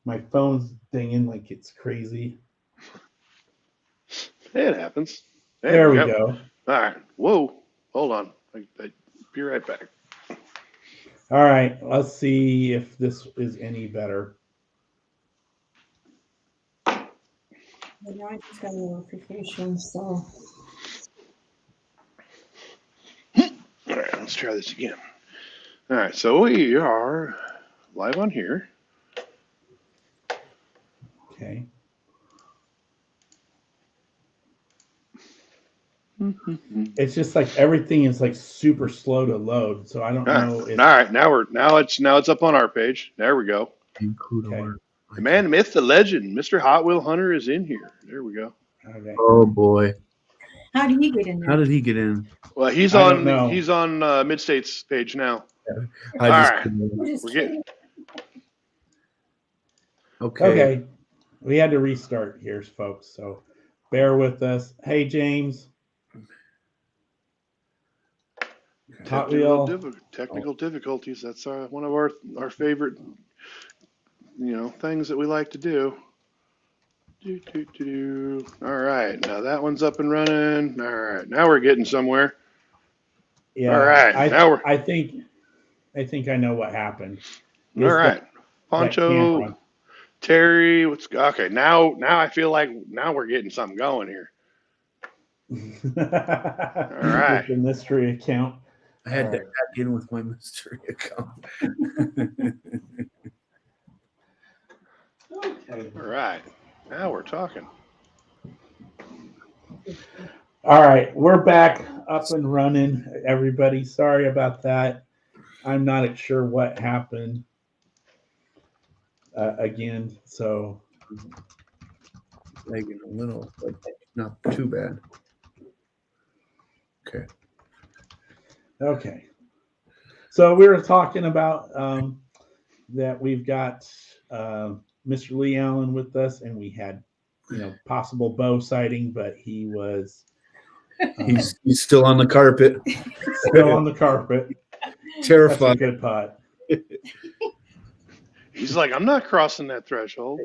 My phone's dinging like it's crazy. It happens. There There we we go. go. All right. Whoa. Hold on. I be right back. All right, let's see if this is any better. But now I just got a notification, so All right. Let's try this again. All right. So we are live on here. Okay. It's just like everything is like super slow to load, so I don't All right. know All if right. Now it's up on our page. There we go. Include okay. alert. The man, myth, the legend, Mr. Hot Wheel Hunter is in here. There we go. Okay. Oh boy, how did he get in how there? did he get in? Well, he's I don't on know. he's on Mid States page now. I All just right. We're just We're kidding. getting okay. Okay. We had to restart here, folks, so bear with us. Hey James. Hot Wheel. technical difficulties. That's one of our favorite things that we like to do. All right, now that one's up and running. All right, now we're getting somewhere. Yeah. All right, now we're I think I know what happened. all Is right. that Poncho, camera. Terry, what's okay? Now I feel like now we're getting something going here. With right. the mystery account. I had to All right. hack in with my mystery account. Okay. All right, now we're talking. All right, we're back up and running, everybody. Sorry about that. I'm not sure what happened again. So, Lagging a little, but not too bad. Okay. okay. So we were talking about that we've got Mr. Lee Allen with us, and we had, possible bow sighting, but he was He's still on the carpet, still on the carpet. That's a terrified. good pot. He's like, I'm not crossing that threshold.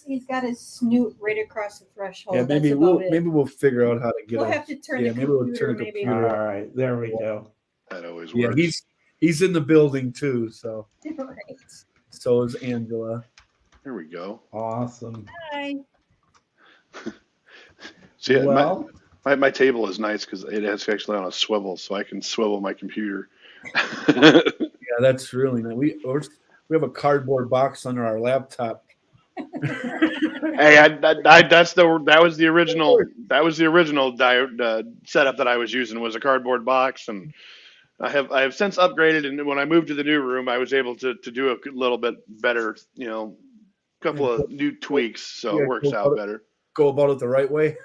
He's got his snoot right across the threshold. Yeah, That's maybe about it. we'll figure out how to get We'll him. have to turn Yeah, the maybe we'll computer. turn the Maybe. computer. All right, there we go. That always Yeah, works. he's in the building too. So Right. so is Angela. There we go. Awesome. Hi. See, Well, my table is nice because it is actually on a swivel, so I can swivel my computer. Yeah, that's really nice. We have a cardboard box under our laptop. Hey, that was the original setup that I was using was a cardboard box, and I have since upgraded. And when I moved to the new room, I was able to do a little bit better, couple of new tweaks, so it works out better. Go about it the right way.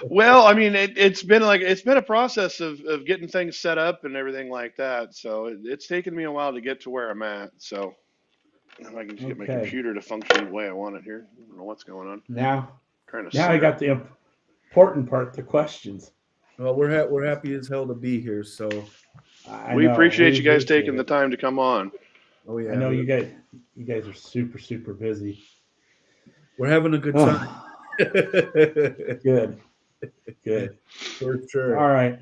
Well, I mean, it's been a process of getting things set up and everything like that. So it's taken me a while to get to where I'm at. So if I can just get my Okay. computer to function the way I want it here. I don't know what's going on. now Trying to I center. got the important part, the questions. Well, we're happy as hell to be here. So We know, appreciate you guys appreciate taking the it. time to come on. oh yeah, I know you guys are super busy. we're having a good time. Good. For sure. All right.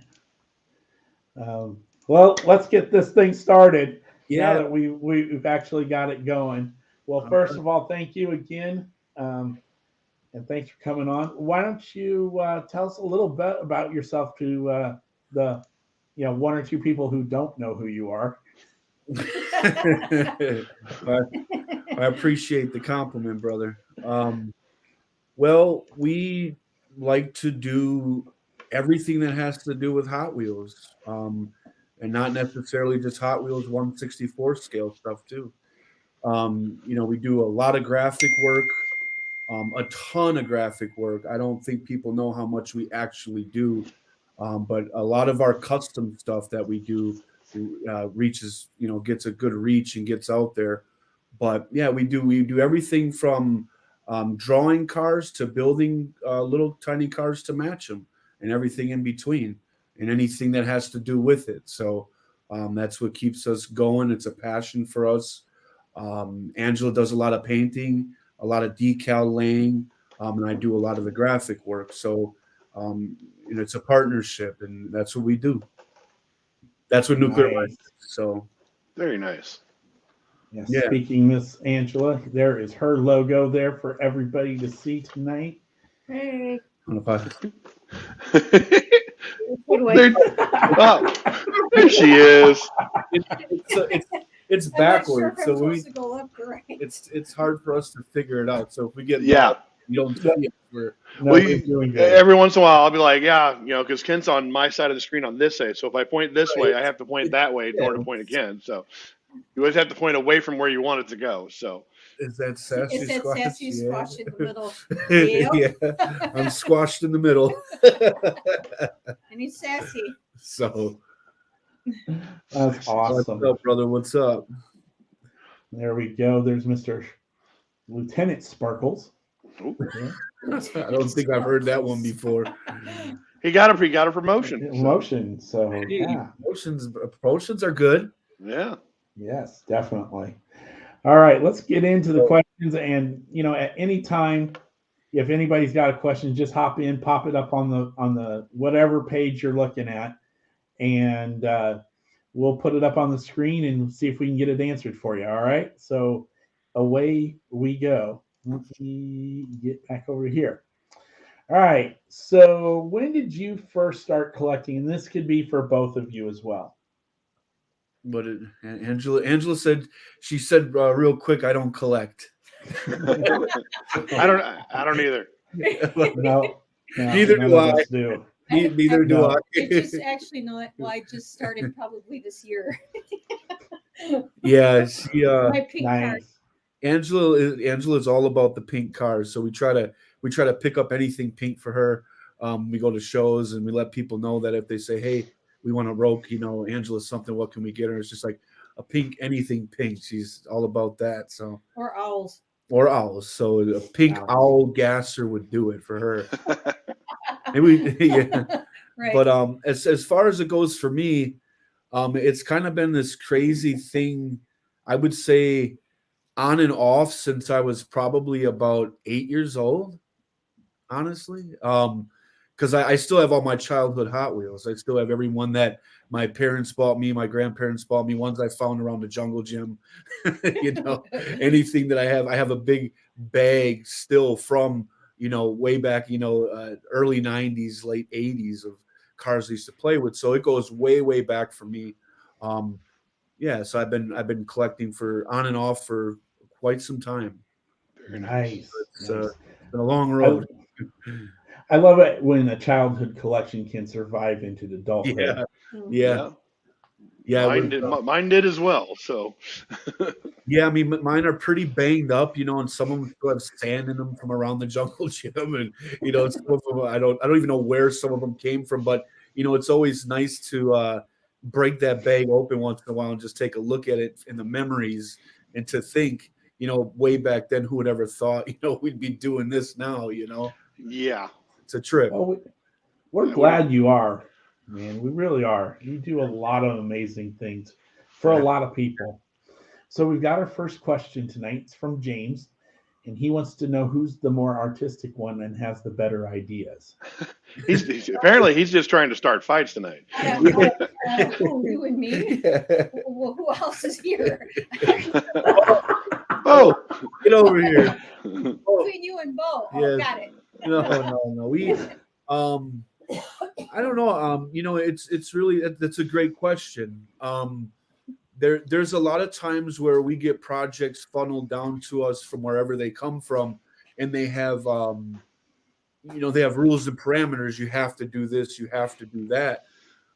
Well, let's get this thing started. Now Yeah. that we've actually got it going. Well, first of all, thank you again, and thanks for coming on. Why don't you tell us a little bit about yourself to the one or two people who don't know who you are? I appreciate the compliment, brother. Well, we like to do everything that has to do with Hot Wheels, and not necessarily just Hot Wheels 1/64 scale stuff too. We do a lot of graphic work, a ton of graphic work. I don't think people know how much we actually do, but a lot of our custom stuff that we do reaches, gets a good reach and gets out there. But yeah, we do everything from drawing cars to building little tiny cars to match them, and everything in between, and anything that has to do with it. So that's what keeps us going. It's a passion for us. Angela does a lot of painting, a lot of decal laying, and I do a lot of the graphic work. So it's a partnership, and that's what we do. That's what Nuclear Light is. So very nice. Yes. Yeah. Speaking, Miss Angela, there is her logo there for everybody to see tonight. Hey. There she is. It's backwards, sure so it's hard for us to figure it out. So if we get you don't see it. Every once in a while, I'll be like, because Kent's on my side of the screen on this side. So if I point this way, I have to point that way in order to point again. So you always have to point away from where you want it to go. So is that sassy squash? Sassy squash in the middle. Yeah, I'm squashed in the middle. And he's sassy. So that's awesome. What's up, brother? What's up? There we go. There's Mr. Lieutenant Sparkles. I don't think I've heard that one before. He got a promotion. Promotion. So yeah. Promotions are good. Yeah. Yes, definitely. All right, let's get into the questions. And at any time, if anybody's got a question, just hop in, pop it up on the whatever page you're looking at, and we'll put it up on the screen and see if we can get it answered for you. All right. So away we go. Let me get back over here. All right. So when did you first start collecting? And this could be for both of you as well. But Angela said, she said real quick, I don't collect. I don't either. No, neither do I. Neither do I. I just actually know that. Well, I just started probably this year. Yeah, she. My pink card. Angela is all about the pink cars, so we try to pick up anything pink for her. We go to shows and we let people know that if they say, "Hey, we want a rope," Angela's something. What can we get her? It's just like a pink, anything pink. She's all about that. So or owls. So a pink owl gasser would do it for her. Maybe, yeah. Right. But as far as it goes for me, it's kind of been this crazy thing. I would say on and off since I was probably about 8 years old. Honestly, because I still have all my childhood Hot Wheels. I still have every one that my parents bought me, my grandparents bought me, ones I found around the jungle gym. Anything that I have a big bag still from, way back, early 90s, late 80s of cars I used to play with. So it goes way, way back for me. So I've been collecting for on and off for quite some time. Very nice. It's been a long road. I love it when a childhood collection can survive into the adulthood. Yeah. Mine did as well. So yeah, I mean, mine are pretty banged up, and some of them still have sand in them from around the jungle gym, and some of them I don't even know where some of them came from, but it's always nice to break that bag open once in a while and just take a look at it in the memories and to think, way back then, who would ever thought, we'd be doing this now, Yeah. It's a trip. Well, we're glad you are, man. We really are. You do a lot of amazing things for a lot of people. So we've got our first question tonight. It's from James, and he wants to know who's the more artistic one and has the better ideas. He's apparently just trying to start fights tonight. You and me? Well, who else is here? Oh, get over here. Between you and Bo. Oh, got it. No. We, I don't know. It's really, that's a great question. There's a lot of times where we get projects funneled down to us from wherever they come from, and they have, they have rules and parameters. You have to do this, you have to do that.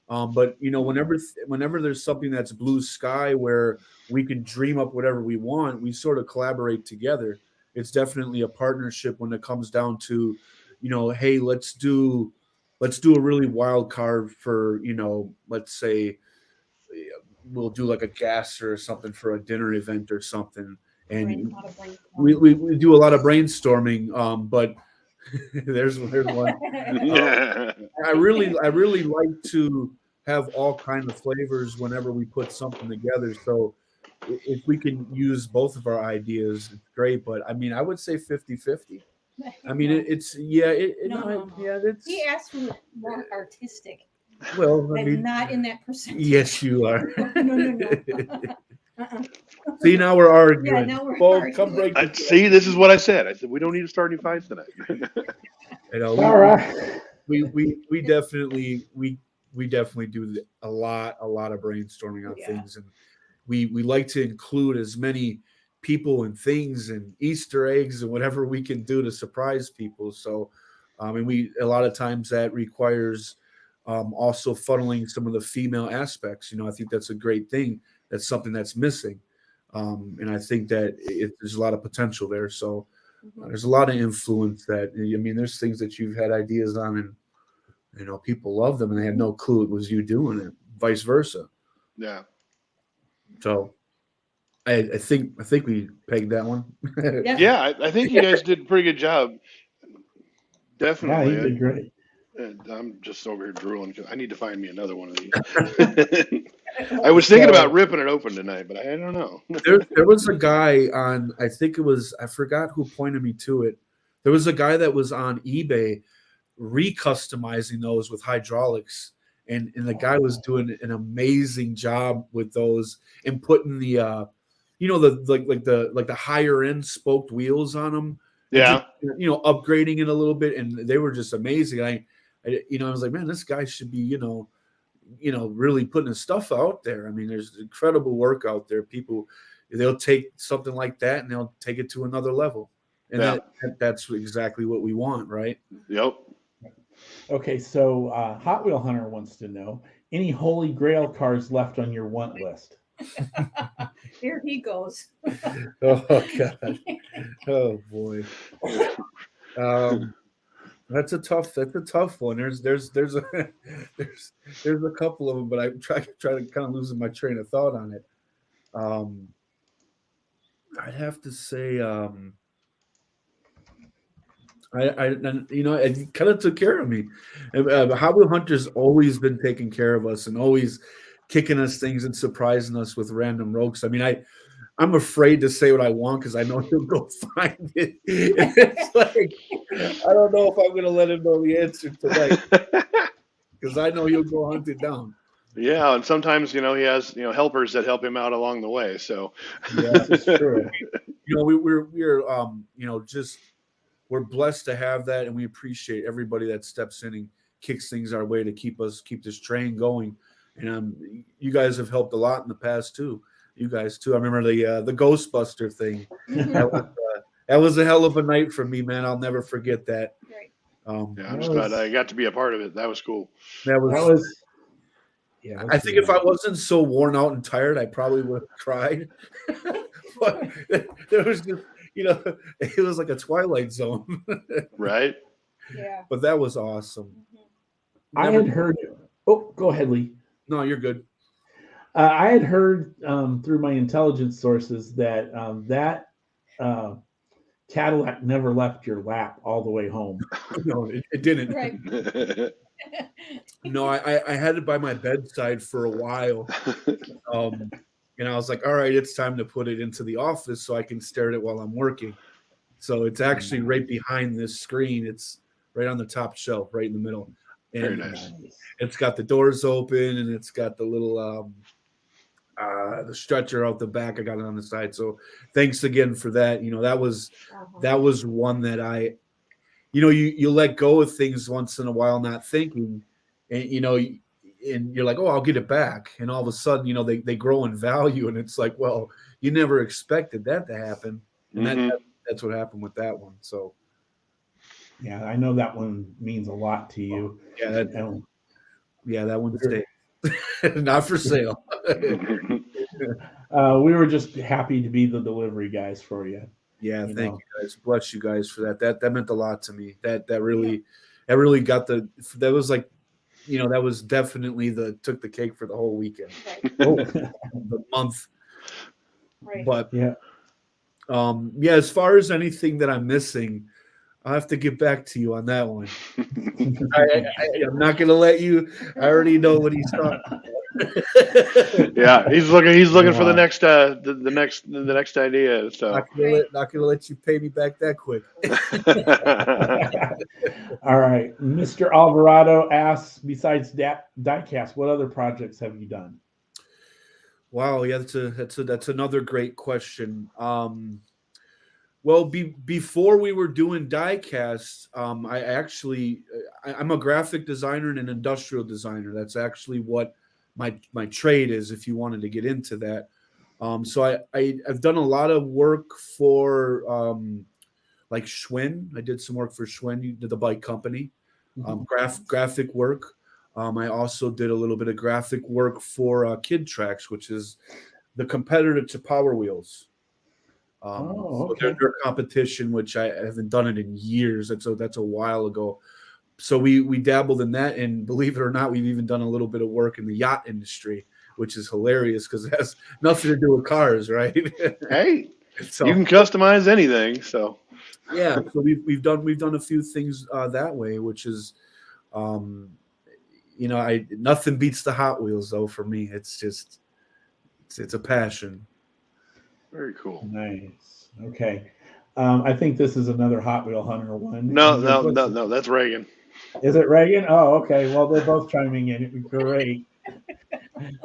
But whenever there's something that's blue sky where we can dream up whatever we want, we sort of collaborate together. It's definitely a partnership when it comes down to, hey, let's do a really wild card for, let's say we'll do like a gasser or something for a dinner event or something. And we do a lot of brainstorming, but there's one. I really like to have all kinds of flavors whenever we put something together. So, if we can use both of our ideas, it's great. But I mean, I would say 50-50. I mean, it's He asked for more artistic. well, I That's mean, not in that percentage. yes, you are. No. See, now we're arguing. Yeah, now we're Both come arguing. break. See, this is what I said. I said we don't need to start any fights tonight. You know, All right. we definitely do a lot of brainstorming on Yeah. things, and we like to include as many people and things and Easter eggs and whatever we can do to surprise people. So, and we a lot of times that requires also funneling some of the female aspects. You know, I think that's a great thing. That's something that's missing, and I think that there's a lot of potential there. So. There's a lot of influence that, I mean, there's things that you've had ideas on and, you know, people love them and they had no clue it was you doing it, vice versa. Yeah. So I think we pegged that one. Yeah, I think you guys did a pretty good job. Yeah, Definitely. you did great. I'm just over here drooling because I need to find me another one of these. I was thinking about ripping it open tonight, but I don't know. There was a guy on, I forgot who pointed me to it. There was a guy that was on eBay recustomizing those with hydraulics, and the guy was doing an amazing job with those and putting the you know, the higher end spoked wheels on them. Yeah. Just, you know, upgrading it a little bit, and they were just amazing. I was like, man, this guy should be, you know, really putting his stuff out there. I mean, there's incredible work out there. People, they'll take something like that and they'll take it to another level. And that's exactly what we want, right? Yep. Okay, so Hot Wheel Hunter wants to know, any Holy Grail cars left on your want list? Here he goes. Oh God. Oh boy. That's a tough one. There's a couple of them, but I'm trying to kind of losing my train of thought on it. I'd have to say, it kind of took care of me. Hot Wheel Hunter's always been taking care of us and always kicking us things and surprising us with random rogues. I mean, I'm afraid to say what I want because I know he'll go find it. It's like, I don't know if I'm going to let him know the answer tonight because I know he'll go hunt it down. Yeah, and sometimes, you know, he has, you know, helpers that help him out along the way. So Yeah, that's true. You know, we're you know, just we're blessed to have that, and we appreciate everybody that steps in and kicks things our way to keep this train going. And you guys have helped a lot in the past too. You guys too. I remember the Ghostbuster thing. That was a hell of a night for me, man. I'll never forget that. Right. Yeah, I'm just glad I got to be a part of it. That was cool. That was yeah. I think if I wasn't so worn out and tired, I probably would have cried. But there was just, you know, it was like a Twilight Zone. Right. Yeah. But that was awesome. I had heard. Oh, go ahead, Lee. No, you're good. I had heard through my intelligence sources that Cadillac never left your lap all the way home. No, it didn't. Right. No, I had it by my bedside for a while. And I was like, all right, it's time to put it into the office so I can stare at it while I'm working. So it's actually right behind this screen. It's right on the top shelf, right in the middle. And Very nice. It's got the doors open and it's got the little the stretcher out the back. I got it on the side. So thanks again for that. You know, that was one that I, you know, you let go of things once in a while, not thinking, and you know, and you're like, oh, I'll get it back. And all of a sudden, you know, they grow in value, and it's like, well, you never expected that to happen. And that's what happened with that one. So yeah, I know that one means a lot to you. Yeah, that one stayed. Not for sale. We were just happy to be the delivery guys for you. Yeah, thank you guys. Bless you guys for that. That meant a lot to me. That really got that was like, you know, that was definitely took the cake for the whole weekend. Right. The month. Right. But yeah, as far as anything that I'm missing, I'll have to get back to you on that one. I'm not going to let you. I already know what he's talking about. Yeah, he's looking for the next the next idea. So not gonna let you pay me back that quick. All right. Mr. Alvarado asks, besides diecast, what other projects have you done? Wow, yeah, that's another great question. Well, before we were doing diecast, I actually I'm a graphic designer and an industrial designer. That's actually what my trade is. If you wanted to get into that, so I've done a lot of work for like Schwinn. I did some work for Schwinn, the bike company, graphic work. I also did a little bit of graphic work for Kid Tracks, which is the competitor to Power Wheels. So their competition, which I haven't done it in years. That's a while ago. So we dabbled in that, and believe it or not, we've even done a little bit of work in the yacht industry, which is hilarious because it has nothing to do with cars, right? Hey, So, you can customize anything. So yeah, so we've done a few things that way, which is, nothing beats the Hot Wheels though. For me, it's a passion. very cool. Nice. Okay. I think this is another Hot Wheel Hunter one. No, that's Reagan. Is it Reagan? Oh, okay. Well, they're both chiming in. Great.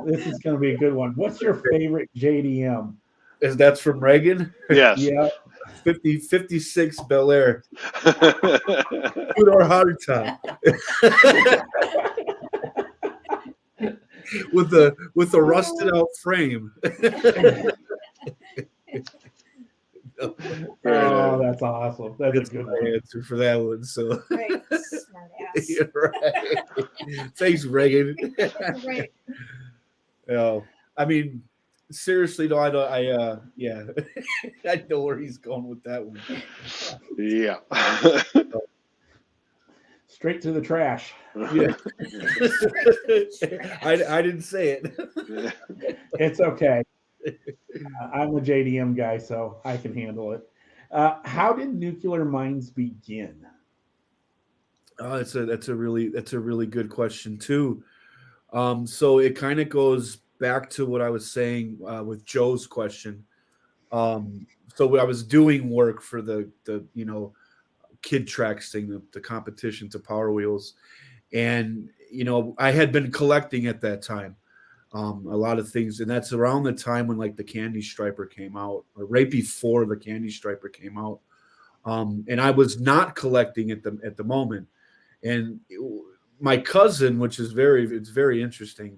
This is going to be a good one. What's your favorite JDM? That's from Reagan? Yes. Yeah. 56 Bel Air. Two-door hard top. with a rusted out frame. Oh, that's awesome. That's a good one. Answer for that one. So Right. Smart ass. you're right. Thanks, Reagan. Right. I mean, seriously though, I know where he's going with that one. Yeah. Straight to the trash. Yeah. I didn't say it. It's okay. I'm a JDM guy, so I can handle it. How did Nuclear Minds begin? Oh, that's a really good question too. So it kind of goes back to what I was saying with Joe's question. So I was doing work for the Kid Tracks thing, the competition to Power Wheels, and I had been collecting at that time a lot of things, and that's around the time when like the Candy Striper came out, or right before the Candy Striper came out, and I was not collecting at the moment, and my cousin, which is very interesting,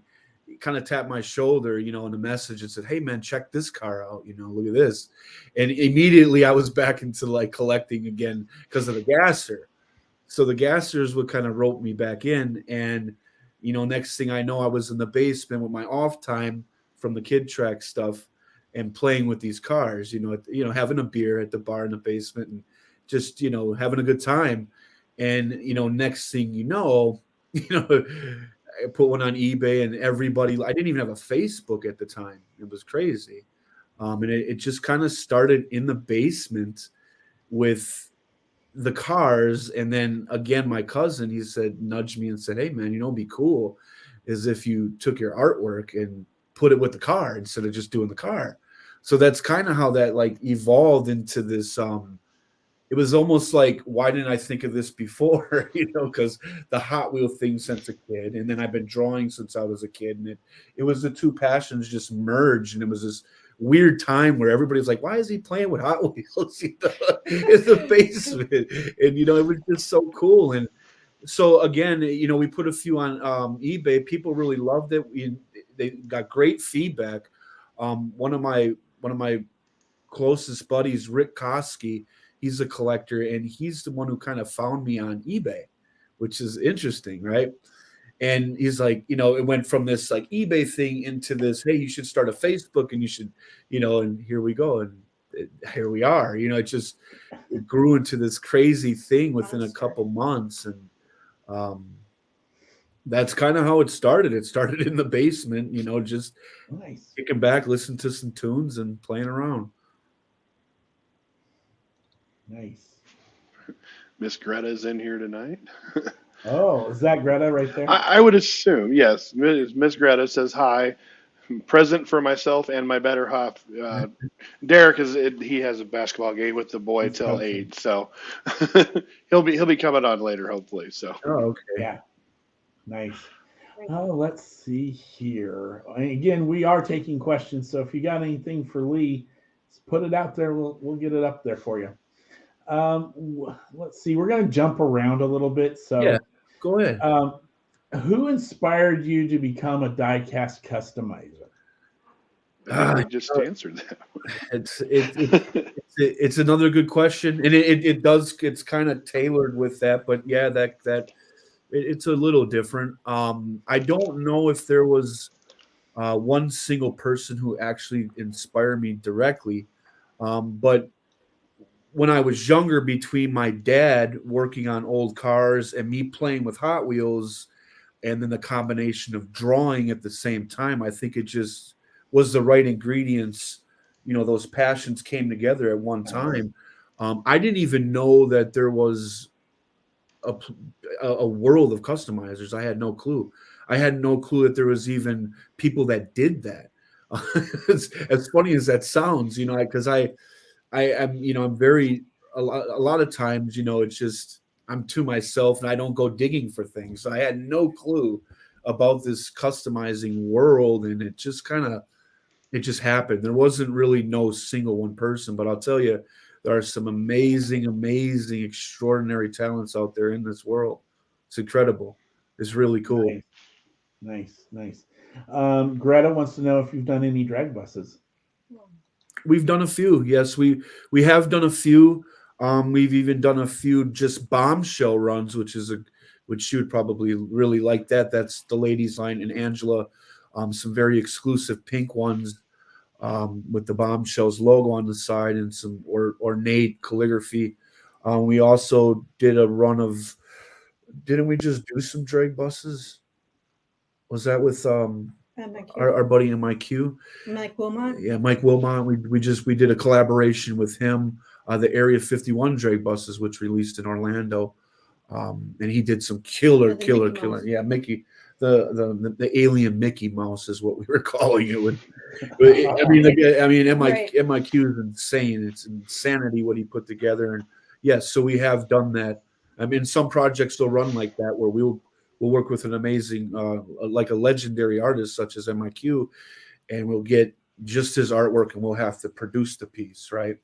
kind of tapped my shoulder, in a message and said, "Hey man, check this car out, look at this." And immediately I was back into like collecting again because of the gasser. So the gassers would kind of rope me back in, and next thing I know, I was in the basement with my off time from the Kid Track stuff and playing with these cars, having a beer at the bar in the basement and just, having a good time. And, next thing I put one on eBay, and everybody, I didn't even have a Facebook at the time. It was crazy. And it just kind of started in the basement with the cars. And then again, my cousin, he nudged me and said, "Hey man, it'd be cool is if you took your artwork and put it with the car instead of just doing the car." So that's kind of how that like evolved into this. It was almost like, why didn't I think of this before? Because the Hot Wheel thing since a kid, and then I've been drawing since I was a kid, and it was the two passions just merged, and it was this weird time where everybody's like, "Why is he playing with Hot Wheels in the basement?" And it was just so cool. And so again, we put a few on eBay. People really loved it. They got great feedback. One of my closest buddies, Rick Koski, he's a collector, and he's the one who kind of found me on eBay, which is interesting, right? And he's like, it went from this like eBay thing into this, hey, you should start a Facebook, and you should, and here we go. And here we are, it grew into this crazy thing within a couple months. And that's kind of how it started. It started in the basement, just Nice. kicking back, listening to some tunes and playing around. Nice. Miss Greta's in here tonight. Oh, is that Greta right there? I would assume, yes. Miss Greta says hi. Present for myself and my better half. Derek he has a basketball game with the boy He's till coaching. 8, so he'll be coming on later, hopefully. So Oh, okay. Yeah. Nice. Oh, let's see here. Again, we are taking questions, so if you got anything for Lee, put it out there. We'll get it up there for you. Let's see. We're going to jump around a little bit. So, Yeah, go ahead. Who inspired you to become a diecast customizer? I think we just answered that. It's another good question, and it's kind of tailored with that, but yeah, it's a little different. I don't know if there was one single person who actually inspired me directly, but when I was younger, between my dad working on old cars and me playing with Hot Wheels, and then the combination of drawing at the same time, I think it just was the right ingredients. Those passions came together at one time. I didn't even know that there was a world of customizers. I had no clue. I had no clue that there was even people that did that. As funny as that sounds, because I'm very a lot of times, it's just I'm to myself and I don't go digging for things. So I had no clue about this customizing world, and it just happened. There wasn't really no single one person, but I'll tell you, there are some amazing, extraordinary talents out there in this world. It's incredible. It's really cool. Nice. Greta wants to know if you've done any drag buses. We've done a few. Yes, we have done a few. We've even done a few just bombshell runs, which she would probably really like that. That's the ladies line, and Angela, some very exclusive pink ones with the Bombshellz logo on the side and some ornate calligraphy. We also did a run of. Didn't we just do some drag buses? Was that with our buddy MIQ? Mike Wilmot? Yeah, Mike Wilmot. We did a collaboration with him, the Area 51 drag buses, which released in Orlando, and he did some killer. Yeah, Mickey, the alien Mickey Mouse is what we were calling it. MIQ is insane. It's insanity what he put together, and yes, so we have done that. Some projects still run like that, where we'll work with an amazing, like a legendary artist such as MIQ, and we'll get just his artwork, and we'll have to produce the piece, right?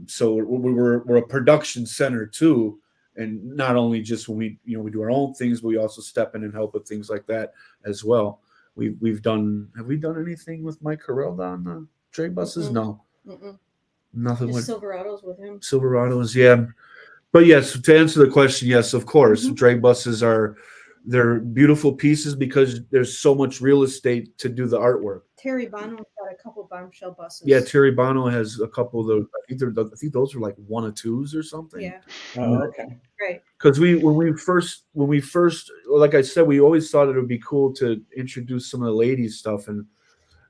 So we're a production center too, and not only just when we do our own things, but we also step in and help with things like that as well. Have we done anything with Mike Carell on the drag buses? Mm-mm. No, nothing with Silverados with him. Silverados, yeah. But yes, to answer the question, yes, of course, drag buses they're beautiful pieces because there's so much real estate to do the artwork. Terry Bono's got a couple bombshell buses. Yeah, Terry Bono has a couple of those. I think those are like 1 or 2s or something. Yeah. Oh, okay. Great. Because when we first, like I said, we always thought it would be cool to introduce some of the ladies stuff, and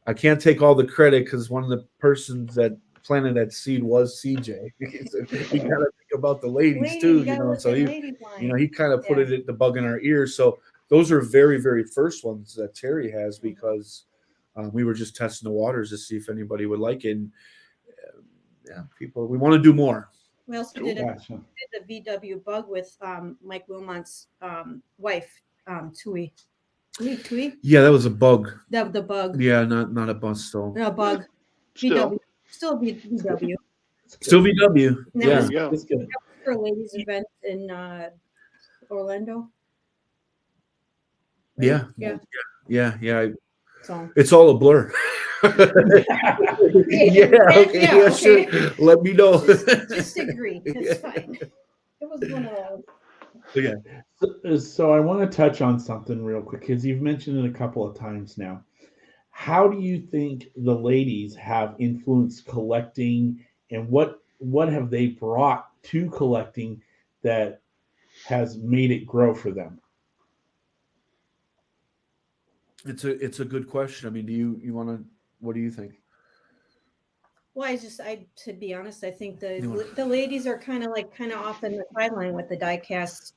I can't take all the credit because one of the persons that planted that seed was CJ. We gotta think about the ladies too, So he kind of put the bug in our ears. So those are very, very first ones that Terry has because we were just testing the waters to see if anybody would like it. And, we want to do more. We also did a VW bug with Mike Wilmot's wife, Tui. Tui? Yeah, that was a bug. The bug. Yeah, not a bus though. No, bug. Still. VW. Still VW. Still VW. Yeah. That's good. For a ladies' event in Orlando. Yeah. So. It's all a blur. Sure. Let me know. Just agree. It's fine. It was one of those. Yeah. So I want to touch on something real quick because you've mentioned it a couple of times now. How do you think the ladies have influenced collecting, and what have they brought to collecting that has made it grow for them? It's a good question. I mean, do you want to? What do you think? Well, to be honest, I think the ladies are kind of off in the sideline with the diecast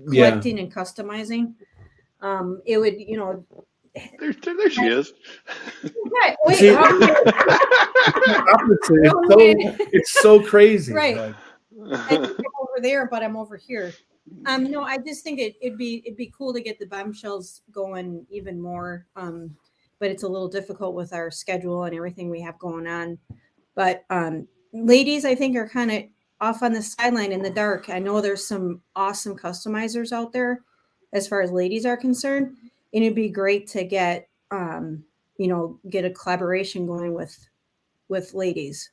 collecting and customizing. It would, There she is. right, wait, See, wait. it's so crazy. Right. Like, I think I'm over there, but I'm over here. No, I just think it'd be cool to get the Bombshellz going even more. But it's a little difficult with our schedule and everything we have going on. But ladies, I think, are kind of off on the sideline in the dark. I know there's some awesome customizers out there as far as ladies are concerned, and it'd be great to get get a collaboration going with ladies.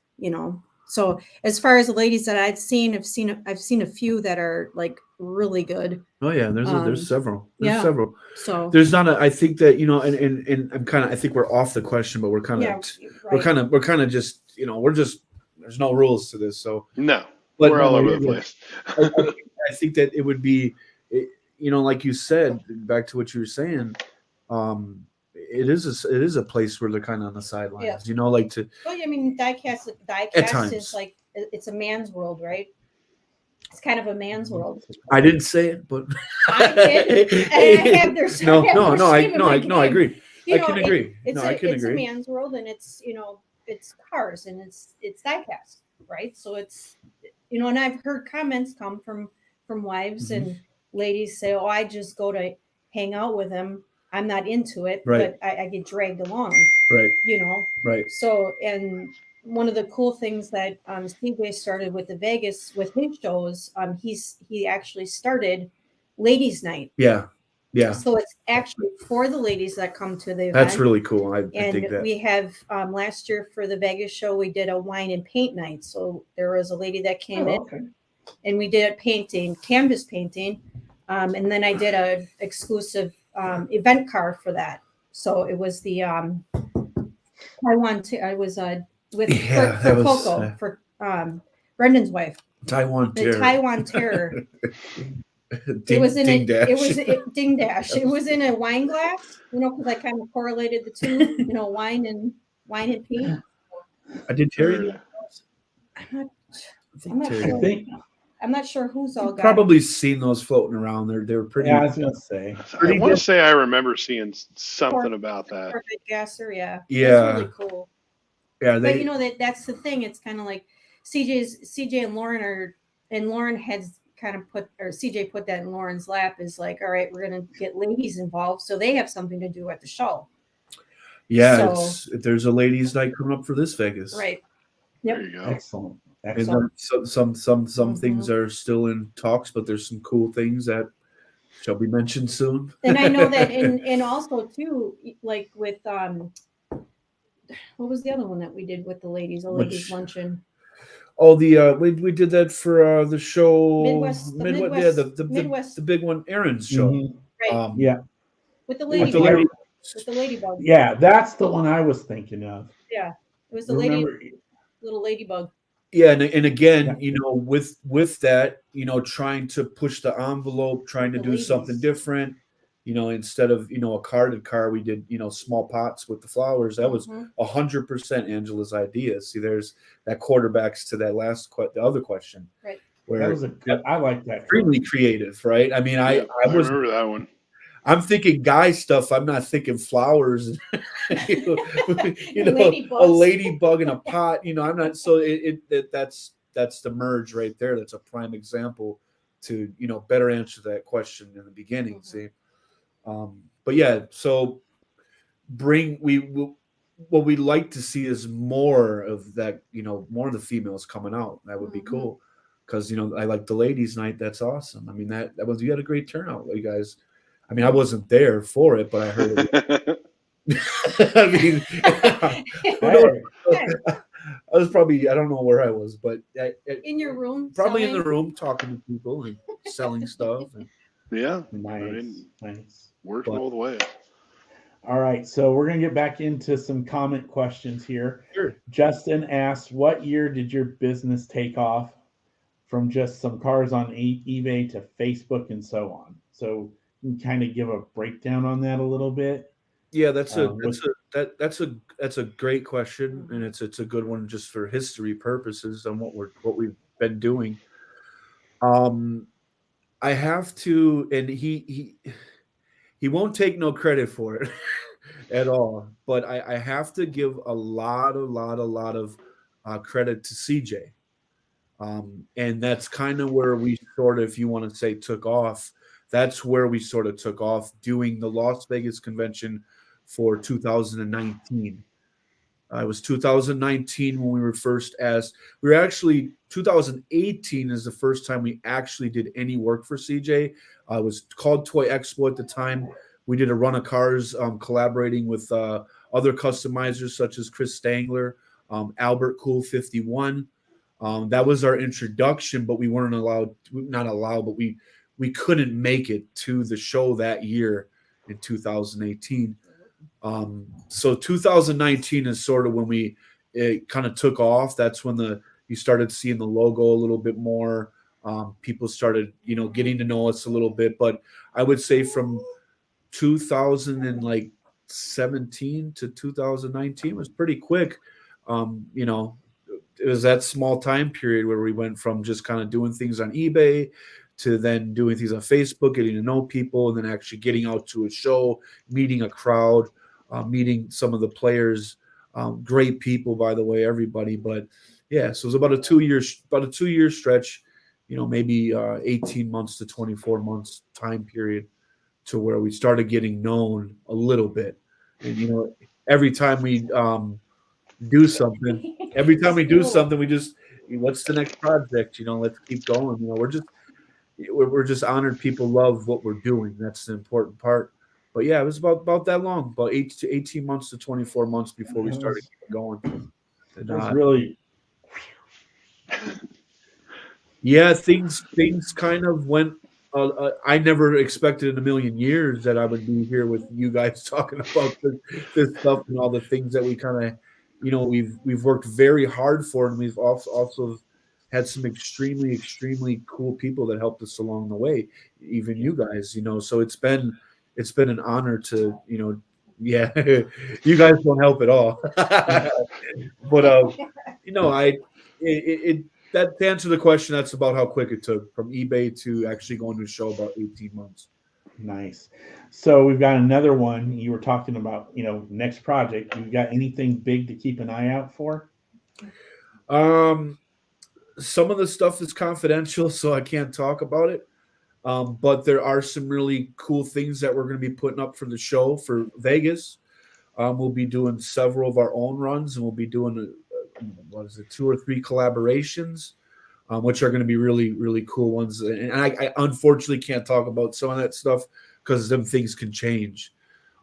So as far as the ladies that I've seen a few that are like really good. oh yeah, there's several. There's several. So there's not I think that, and I'm kind of, I think we're off the question, but we're kind of right. we're kind of just, there's no rules to this. So No, but we're all over the place. I think that it would be, like you said, back to what you were saying, it is a place where they're kind of on the sidelines, like to. Well, I mean, diecast is like, it's a man's world, right? It's kind of a man's world. I didn't say it, but I did. And I have their I agree. I can agree. It's agree. a man's world, and it's it's cars and it's diecast, right? So it's and I've heard comments come from wives and ladies say, "Oh, I just go to hang out with him. I'm not into it, right. but I get dragged along." Right. Right. So, and one of the cool things that CJ started with the Vegas with his shows, he actually started Ladies' Night. Yeah. Yeah. So it's actually for the ladies that come to the event. That's really cool. I and dig that. We have last year for the Vegas show, we did a wine and paint night. So there was a lady that came in, and we did a canvas painting, and then I did a exclusive event car for that. So it was the Taiwan. I was with for Coco for Brendan's wife. Taiwan Terror. The Taiwan Terror. It was in Ding Dash. Ding Dash. It was in a wine glass, because I kind of correlated the two, wine and paint. I did Terry. I'm not sure who's all got. Probably seen those floating around. They're pretty. Yeah, I was gonna say. I want to say I remember seeing something about that. Perfect gasser, yeah. Yeah. That's really cool. Yeah, but that's the thing. It's kind of like CJ and Lauren has kind of CJ put that in Lauren's lap, is like, all right, we're going to get ladies involved so they have something to do at the show. Yeah, there's a ladies' night coming up for this Vegas. Right. Yep. There you go. Excellent. And some things are still in talks, but there's some cool things that shall be mentioned soon. And I know that, and also too, like with what was the other one that we did with the ladies? A ladies luncheon. Oh, we did that for the show Midwest. Yeah, the big one, Aaron's show. Right. Yeah. With the lady. With the ladybug. Yeah, that's the one I was thinking of. Yeah, it was the little ladybug. Yeah, and again, with that, trying to push the envelope, trying to do something different. Instead of a carded car, we did small pots with the flowers. That was 100% Angela's idea. See, there's that quarterbacks to that the other question, right? Where that was I like that. Extremely creative, right? I mean, I remember that one. I'm thinking guy stuff. I'm not thinking flowers. A ladybug in a pot. I'm not. So that's the merge right there. That's a prime example to better answer that question in the beginning. See. But yeah, so what we'd like to see is more of that, more of the females coming out. That would be cool. Because, I like the ladies' night. That's awesome. I mean, you had a great turnout, you guys. I mean, I wasn't there for it, but I heard it. I mean, I was probably, I don't know where I was, but in your room, probably in the room talking to people and selling stuff. And, yeah. Nice. Works both ways. All right. So we're going to get back into some comment questions here. Sure. Justin asks, what year did your business take off from just some cars on eBay to Facebook and so on? So you can kind of give a breakdown on that a little bit. Yeah, that's a great question, and it's a good one just for history purposes on what we've been doing. I have to, and he won't take no credit for it at all. But I have to give a lot of credit to CJ. And that's kind of where we sort of, if you want to say, took off. That's where we sort of took off doing the Las Vegas convention for 2019. It was 2019 when we were first asked. We were actually 2018 is the first time we actually did any work for CJ. It was called Toy Expo at the time. We did a run of cars, collaborating with other customizers such as Chris Stangler, Albert Cool 51. That was our introduction, but we weren't allowed. Not allowed, but we couldn't make it to the show that year in 2018. So 2019 is sort of when it kind of took off. That's when you started seeing the logo a little bit more. People started, getting to know us a little bit. But I would say from 2017 to 2019 was pretty quick. It was that small time period where we went from just kind of doing things on eBay to then doing things on Facebook, getting to know people, and then actually getting out to a show, meeting a crowd, meeting some of the players. Great people, by the way, everybody. But yeah, so it was about a 2 year stretch, maybe 18 months to 24 months time period to where we started getting known a little bit. And every time we do something, we just, what's the next project? Let's keep going. We're just honored people love what we're doing. That's the important part. But yeah, it was about that long, about 18 months to 24 months before we started going. And, it was really, yeah, things kind of went. I never expected in a million years that I would be here with you guys talking about this stuff and all the things that we kind of, we've worked very hard for, and we've also had some extremely cool people that helped us along the way, even you guys, so it's been an honor to, yeah, you guys don't help at all. But, that to answer the question, that's about how quick it took from eBay to actually going to a show, about 18 months. Nice. So we've got another one. You were talking about, next project. You got anything big to keep an eye out for? Some of the stuff is confidential, so I can't talk about it. But there are some really cool things that we're going to be putting up for the show for Vegas. We'll be doing several of our own runs, and we'll be doing 2 or 3 collaborations, which are going to be really, really cool ones. And I unfortunately can't talk about some of that stuff because them things can change.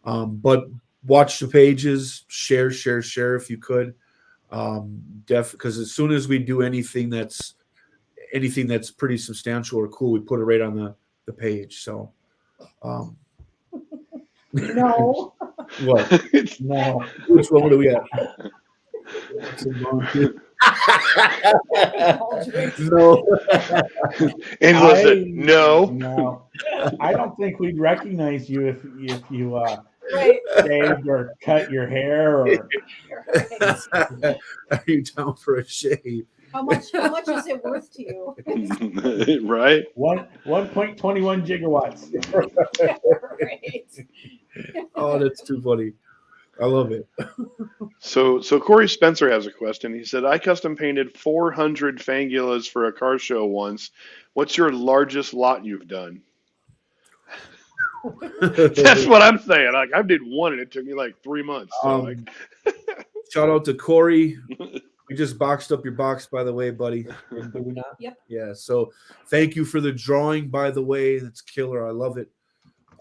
But watch the pages, share if you could. Because as soon as we do anything that's pretty substantial or cool, we put it right on the page. So, No. What? No. Which one do we have? No. Implicit. No. No. I don't think we'd recognize you if you Right. shaved or cut your hair or. Are you down for a shave? How much is it worth to you? Right. 1.21 gigawatts. Right. Oh, that's too funny. I love it. So Corey Spencer has a question. He said, I custom painted 400 Fangulas for a car show once. What's your largest lot you've done? That's what I'm saying. Like, I did one and it took me like 3 months. So Shout out to Corey. We just boxed up your box, by the way, buddy. Did we not? Yep. Yeah. So thank you for the drawing, by the way. That's killer. I love it.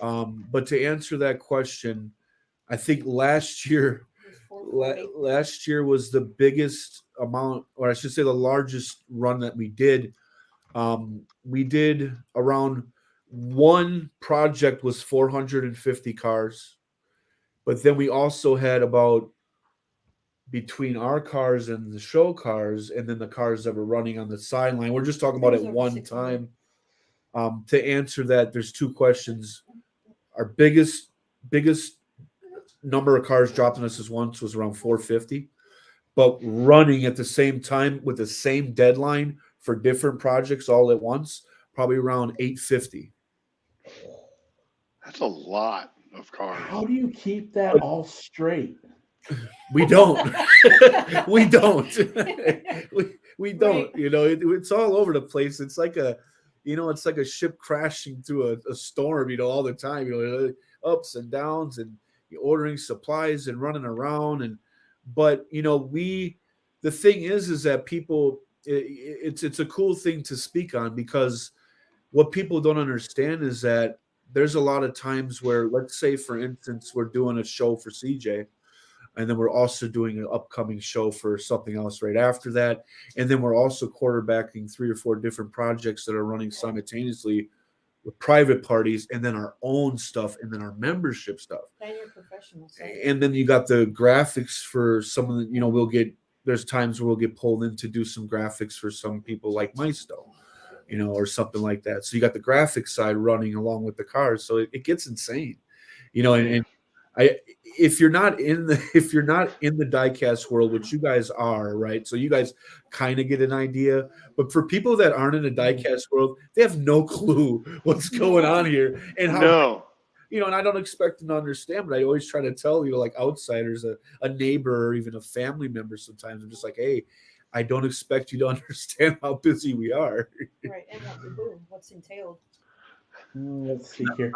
But to answer that question, I think last year was the biggest amount, or I should say the largest run that we did. We did around one project was 450 cars, but then we also had about, between our cars and the show cars, and then the cars that were running on the sideline, we're just talking about at one time. To answer that, there's 2 questions. Our biggest number of cars dropped on us once was around 450, but running at the same time with the same deadline for different projects all at once, probably around 850. That's a lot of cars. How do you keep that all straight? We don't. We don't. we don't. Right. You know, it's all over the place. It's like a, you know, it's like a ship crashing through a storm. You know, all the time. You know, ups and downs, and ordering supplies and running around. But you know, the thing is that people, it's a cool thing to speak on, because what people don't understand is that there's a lot of times where, let's say, for instance, we're doing a show for CJ, and then we're also doing an upcoming show for something else right after that. And then we're also quarterbacking 3 or 4 different projects that are running simultaneously with private parties, and then our own stuff, and then our membership stuff. And your professional side. And then you got the graphics for some of the, you know, there's times where we'll get pulled in to do some graphics for some people like Maisto, you know, or something like that. So you got the graphics side running along with the cars. So it gets insane, you know, and if you're not in the diecast world, which you guys are, right? So you guys kind of get an idea, but for people that aren't in the diecast world, they have no clue what's going on here and how, you know, and I don't expect them to understand, but I always try to tell, you know, like outsiders, a neighbor or even a family member, sometimes I'm just like, hey, I don't expect you to understand how busy we are. Right, and what we do, what's entailed. Let's see here.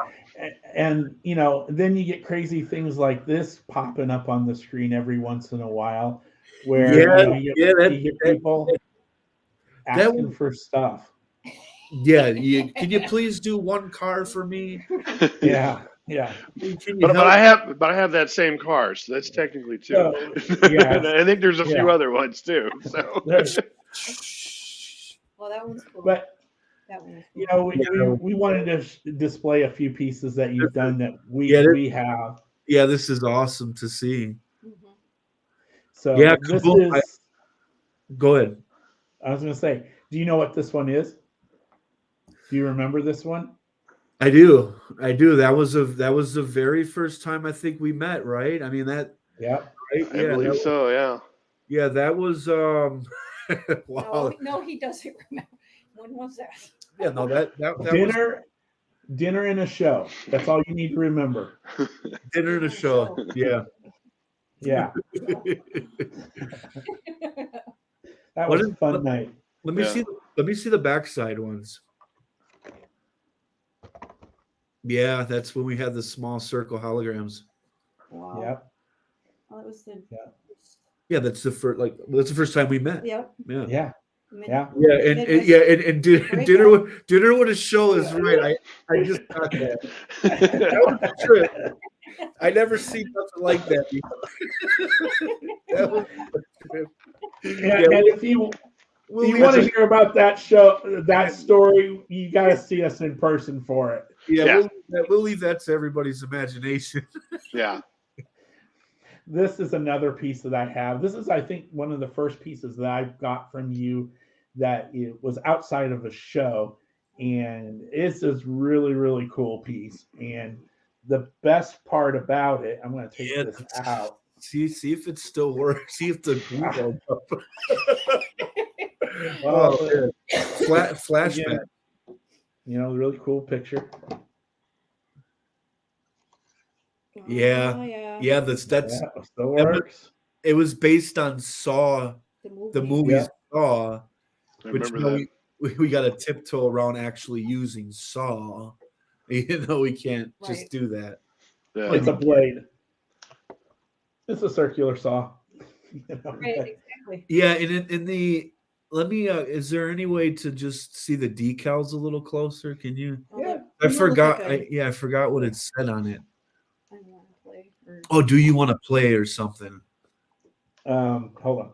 And, you know, then you get crazy things like this popping up on the screen every once in a while, where you get people asking for stuff. Yeah, can you please do one car for me? Yeah. But I have that same car, so that's technically 2. And I think there's a few other ones too. So. Well, that one's cool. But you know, we wanted to display a few pieces that you've done that we have. Yeah, this is awesome to see. Mm-hmm. So yeah, this cool. is. Go ahead. I was going to say, do you know what this one is? Do you remember this one? I do. That was the very first time I think we met, right? I mean that. Yeah. Right? I believe so. Yeah. Yeah, that was. Wow. No, he doesn't remember. When was that? Yeah, no, that dinner and a show. That's all you need to remember. Dinner and a show. Yeah. Yeah. That was a fun night. Let me see the backside ones. Yeah, that's when we had the small circle holograms. Wow. Yep. Well, that was the. Yeah, that's the first time we met. Yep. Yeah. And dinner with a show is right. I just got that. That was a trip. I never seen nothing like that before. That was a trip. And if you want to hear about that show, that story, you got to see us in person for it. Yeah. We'll leave that to everybody's imagination. Yeah. This is another piece that I have. This is, I think, one of the first pieces that I got from you that it was outside of a show. And it's this really, really cool piece. And the best part about it, I'm going to take this out. See if it still works. See if the glue holds up. Flashback. Again, you know, really cool picture. Yeah. That's still works. It was based on Saw, the movie Saw, which we got to tiptoe around actually using Saw. You know, we can't just do that. Yeah. It's a blade. It's a circular saw. You know? Right, exactly. Yeah, and in the let me. Is there any way to just see the decals a little closer? Can you? Yeah. I forgot. I forgot what it said on it. Oh, do you want to play or something? Hold on.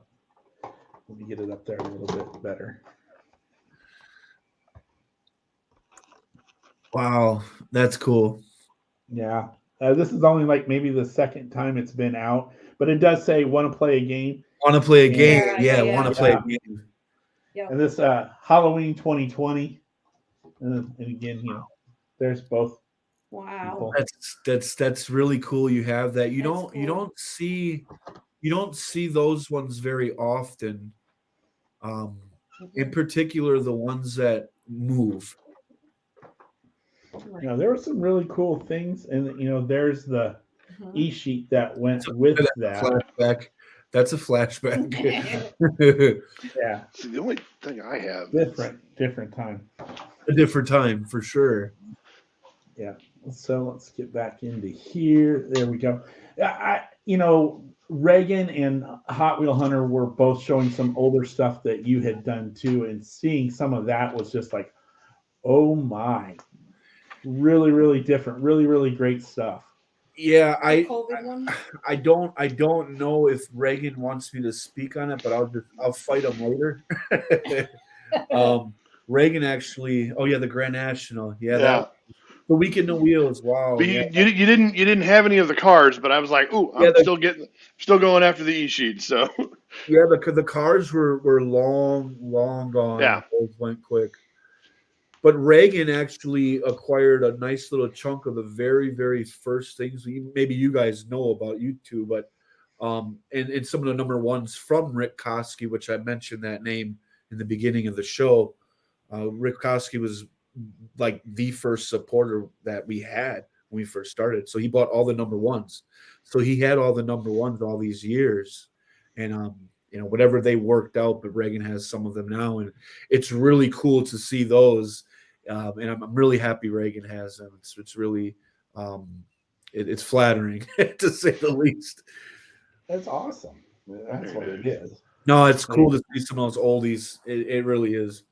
Let me get it up there a little bit better. Wow, that's cool. Yeah. This is only like maybe the second time it's been out, but it does say want to play a game. Want to play a game? Yeah, want to play a game. Yeah. And this Halloween 2020, and again, you know, there's both. Wow. People. That's really cool. You have that. You don't see those ones very often. In particular, the ones that move. You know, there were some really cool things, and you know, there's the Mhm. e-sheet that went with that. Flashback. That's a flashback. Yeah, See, the only thing I have different time. A different time for sure. Yeah. So let's get back into here. There we go. You know, Reagan and Hot Wheel Hunter were both showing some older stuff that you had done too, and seeing some of that was just like, oh my, really, really different, really, really great stuff. Yeah, The COVID one? I don't know if Reagan wants me to speak on it, but I'll fight him later. Reagan actually, oh yeah, the Grand National, yeah, that the Weekend of Wheels, wow, But yeah, you didn't have any of the cars, but I was like, ooh, I'm still going after the e-sheet. So yeah, the cars were long gone. Yeah. Those went quick. But Reagan actually acquired a nice little chunk of the very, very first things maybe you guys know about you two, but and some of the number ones from Rick Koski, which I mentioned that name in the beginning of the show. Rick Koski was like the first supporter that we had when we first started. So he bought all the number ones. So he had all the number ones all these years. And you know, whatever they worked out, but Reagan has some of them now. And it's really cool to see those. And I'm really happy Reagan has them. It's really it's flattering to say the least. That's awesome. That's what it is. No, it's cool to see some of those oldies. It really is.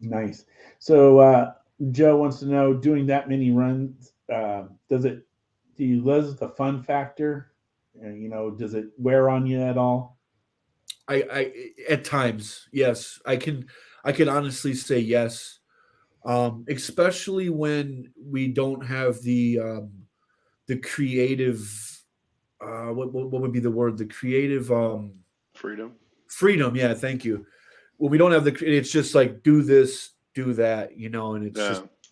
Nice. So Joe wants to know, doing that many runs, do you lose the fun factor? You know, does it wear on you at all? I at times, yes. I can honestly say yes. Especially when we don't have the creative what would be the word? The creative freedom, yeah, thank you. When we don't have it's just like do this, do that, you know, and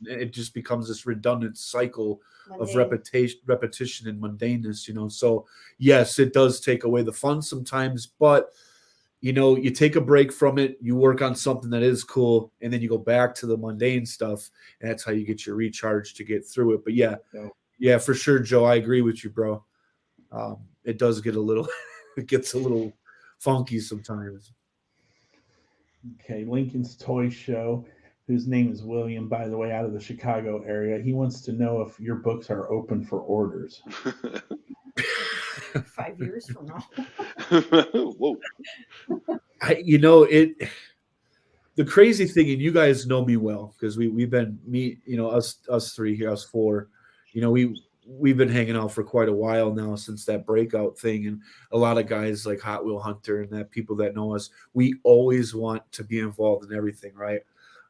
it just becomes this redundant cycle of repetition and mundaneness, you know. So yes, it does take away the fun sometimes, but you know, you take a break from it, you work on something that is cool, and then you go back to the mundane stuff, and that's how you get your recharge to get through it. But yeah, for sure, Joe, I agree with you, bro. It does get it gets a little funky sometimes. Okay, Lincoln's Toy Show, whose name is William, by the way, out of the Chicago area. He wants to know if your books are open for orders. 5 years from now. Whoa. You know, the crazy thing, and you guys know me well because we've been you know, us three here, us four, you know, we've been hanging out for quite a while now since that breakout thing, and a lot of guys like Hot Wheel Hunter and that people that know us, we always want to be involved in everything, right?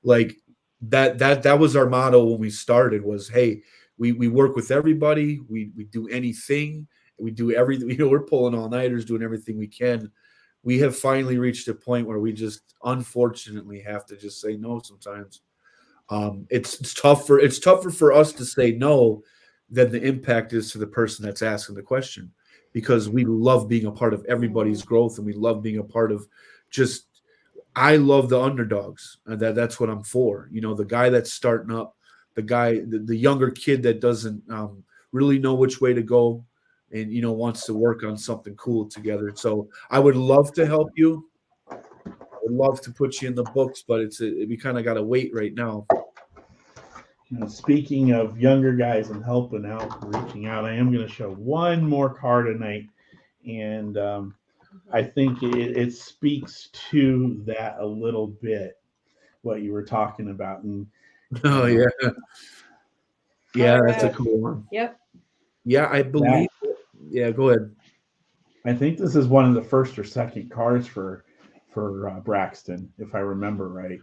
Like that was our motto when we started was, hey, we work with everybody, we do anything, we do everything, you know, we're pulling all-nighters, doing everything we can. We have finally reached a point where we just unfortunately have to just say no sometimes. It's tougher for us to say no than the impact is to the person that's asking the question, because we love being a part of everybody's growth, and we love being a part of I love the underdogs, and that's what I'm for. You know, the guy that's starting up, the younger kid that doesn't really know which way to go, and you know, wants to work on something cool together. So I would love to help you. I would love to put you in the books, but we kind of got to wait right now. You know, speaking of younger guys and helping out, reaching out, I am going to show one more car tonight, and I think it speaks to that a little bit, what you were talking about. And oh yeah, that's a cool one. Yep. Yeah, I believe. Yeah, go ahead. I think this is one of the first or second cars for Braxton, if I remember right.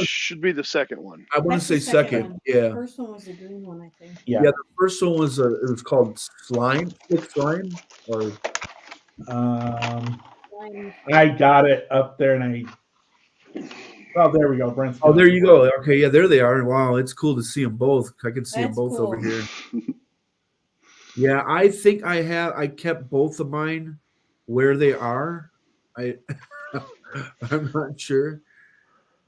Should be the second one. I want to say second. Yeah. The first one was the green one, I think. Yeah. The first one was it was called Slime, or I got it up there, and there we go, Brent. Oh, there you go. Okay, yeah, there they are. Wow, it's cool to see them both. I can see them both cool. over here. Yeah, I think I kept both of mine where they are. I'm not sure.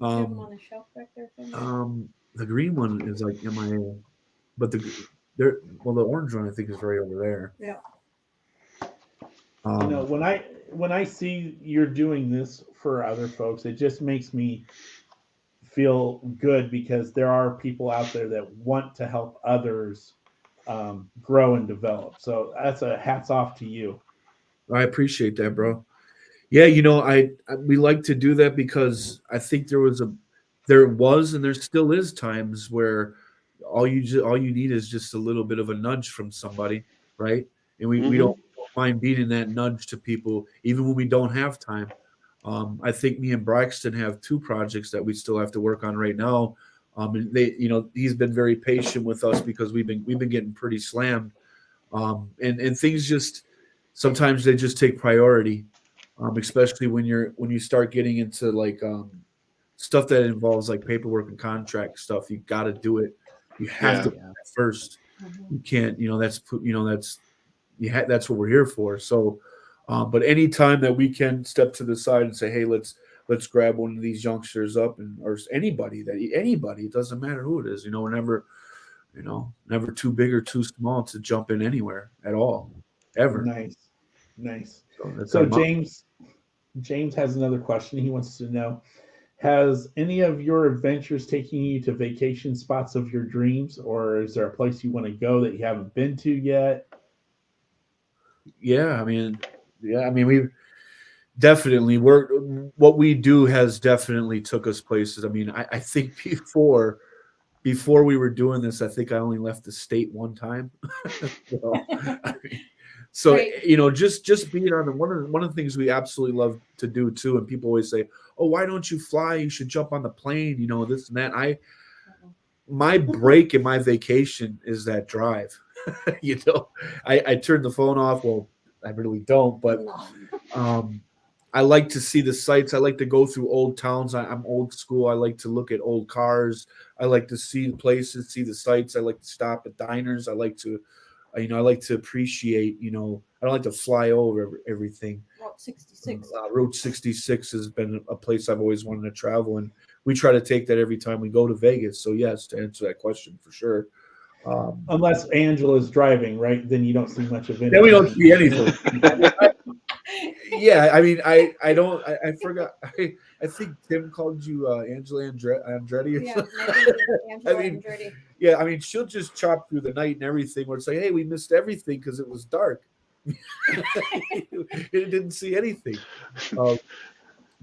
On the shelf back there The green one is like MIA, but the orange one I think is right over there. Yeah. When I see you're doing this for other folks, it just makes me feel good because there are people out there that want to help others grow and develop. So that's a hats off to you. I appreciate that, bro. Yeah, we like to do that because I think there was and there still is times where all you need is just a little bit of a nudge from somebody, right? And we don't mind beating that nudge to people even when we don't have time. I think me and Braxton have 2 projects that we still have to work on right now. And he's been very patient with us because we've been getting pretty slammed. And things just sometimes they just take priority. Especially when you start getting into like stuff that involves like paperwork and contract stuff. You got to do it. You have to first. You can't. That's what we're here for. So, but any time that we can step to the side and say, hey, let's grab one of these youngsters up, or anybody, it doesn't matter who it is. We're never too big or too small to jump in anywhere at all, ever. Nice. So James has another question. He wants to know, has any of your adventures taken you to vacation spots of your dreams, or is there a place you want to go that you haven't been to yet? Yeah, I mean, we've definitely what we do has definitely took us places. I mean, I think before we were doing this, I think I only left the state one time. So, right. Just being on one of the things we absolutely love to do too, and people always say, "Oh, why don't you fly? You should jump on the plane." This and that. My break in my vacation is that drive. I turn the phone off. Well, I really don't, but I like to see the sights. I like to go through old towns. I'm old school. I like to look at old cars. I like to see the places, see the sights. I like to stop at diners. I like to appreciate, I don't like to fly over everything. Route 66. Route 66 has been a place I've always wanted to travel, and we try to take that every time we go to Vegas. So yes, to answer that question for sure. Unless Angela's driving, right? Then you don't see much of anything. Then we don't see anything. Yeah, I mean, I don't. I forgot. I think Tim called you Angela Andretti. Yeah, Angela Andretti. Yeah, I mean, she'll just chop through the night and everything. Where it's like, hey, we missed everything because it was dark. It didn't see anything.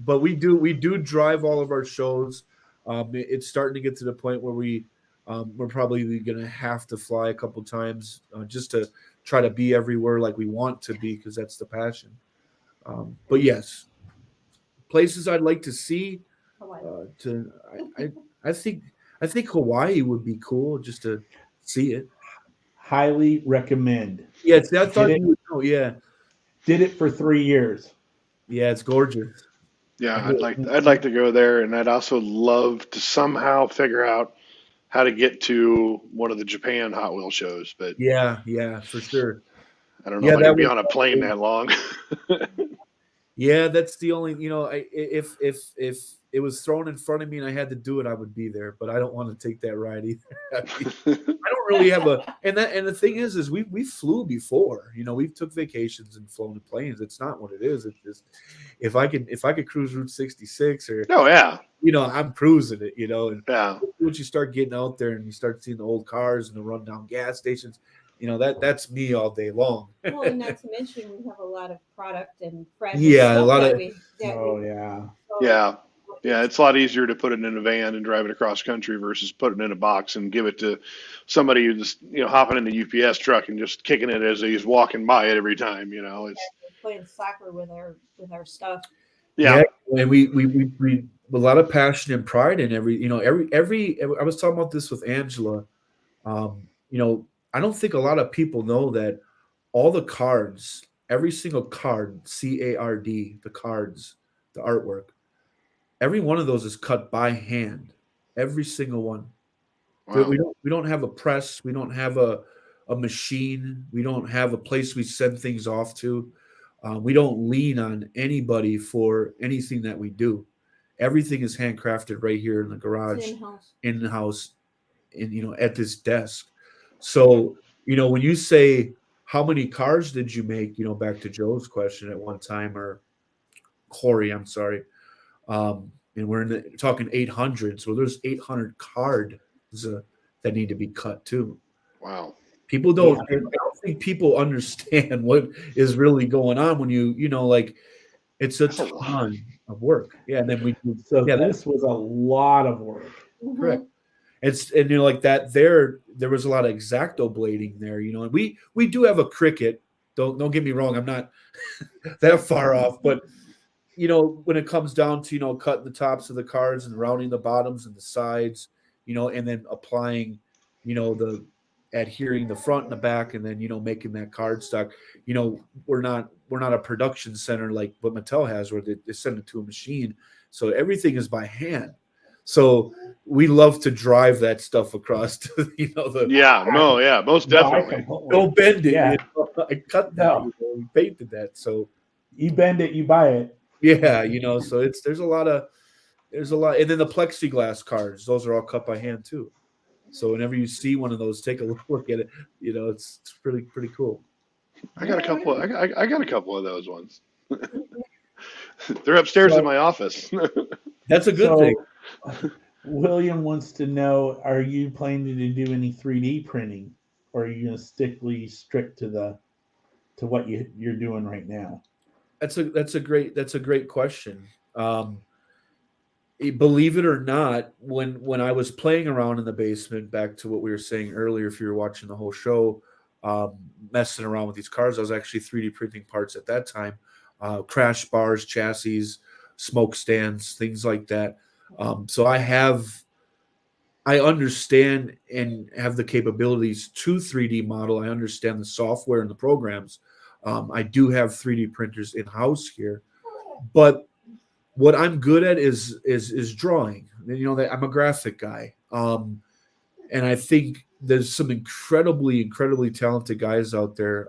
But we do drive all of our shows. It's starting to get to the point where we're probably going to have to fly a couple times just to try to be everywhere like we want to be, because that's the passion. But yes, places I'd like to see. I think Hawaii would be cool just to see it. Highly recommend. Yeah, I thought you would know. Yeah, did it for 3 years. Yeah, it's gorgeous. Yeah, I'd like to go there, and I'd also love to somehow figure out how to get to one of the Japan Hot Wheel shows. But yeah, for sure. I don't know if I can be on a plane that long. Yeah, that's the only, if it was thrown in front of me and I had to do it, I would be there, but I don't want to take that ride either. I don't really have and the thing is we flew before, we've took vacations and flown in planes. It's not what it is. It's just, if I could cruise Route 66 or, I'm cruising it, and once you start getting out there and you start seeing the old cars and the rundown gas stations, that's me all day long. Well, and not to mention we have a lot of product and friends. Yeah, a lot of. Yeah, it's a lot easier to put it in a van and drive it across country versus putting it in a box and give it to somebody who's hopping in the UPS truck and just kicking it as he's walking by it every time. It's playing soccer with our stuff. Yeah, and we a lot of passion and pride in every. I was talking about this with Angela. I don't think a lot of people know that all the cards, every single card, CARD, the cards, the artwork, every one of those is cut by hand. Every single one. Wow. We don't have a press. We don't have a machine. We don't have a place we send things off to. We don't lean on anybody for anything that we do. Everything is handcrafted right here in the garage, in the house. at this desk. So, when you say how many cars did you make, back to Joe's question at one time, or Corey, I'm sorry. And we're talking 800. So there's 800 cards that need to be cut too. Wow. People don't, I don't think people understand what is really going on when it's a ton of work. Yeah. And then this was a lot of work. Correct. And like that there was a lot of X-Acto blading there, and we do have a Cricut. Don't get me wrong, I'm not that far off, but when it comes down to cutting the tops of the cards and rounding the bottoms and the sides, and then applying the adhering the front and the back, and then making that card stock, we're not a production center like what Mattel has where they send it to a machine, so everything is by hand. So we love to drive that stuff across to most definitely. Don't bend it. Yeah. I cut that. We painted that. So you bend it, you buy it. Yeah, so there's a lot, and then the plexiglass cards, those are all cut by hand too. So whenever you see one of those, take a look at it. It's pretty cool. I got a couple. I got a couple of those ones. They're upstairs in my office. That's a good thing. William wants to know: are you planning to do any 3D printing, or are you going to strict to what you're doing right now? That's a great question. Believe it or not, when I was playing around in the basement, back to what we were saying earlier, if you were watching the whole show, messing around with these cars, I was actually 3D printing parts at that time, crash bars, chassis, smoke stands, things like that. So I understand and have the capabilities to 3D model. I understand the software and the programs. I do have 3D printers in house here, but what I'm good at is drawing. That I'm a graphic guy, and I think there's some incredibly talented guys out there.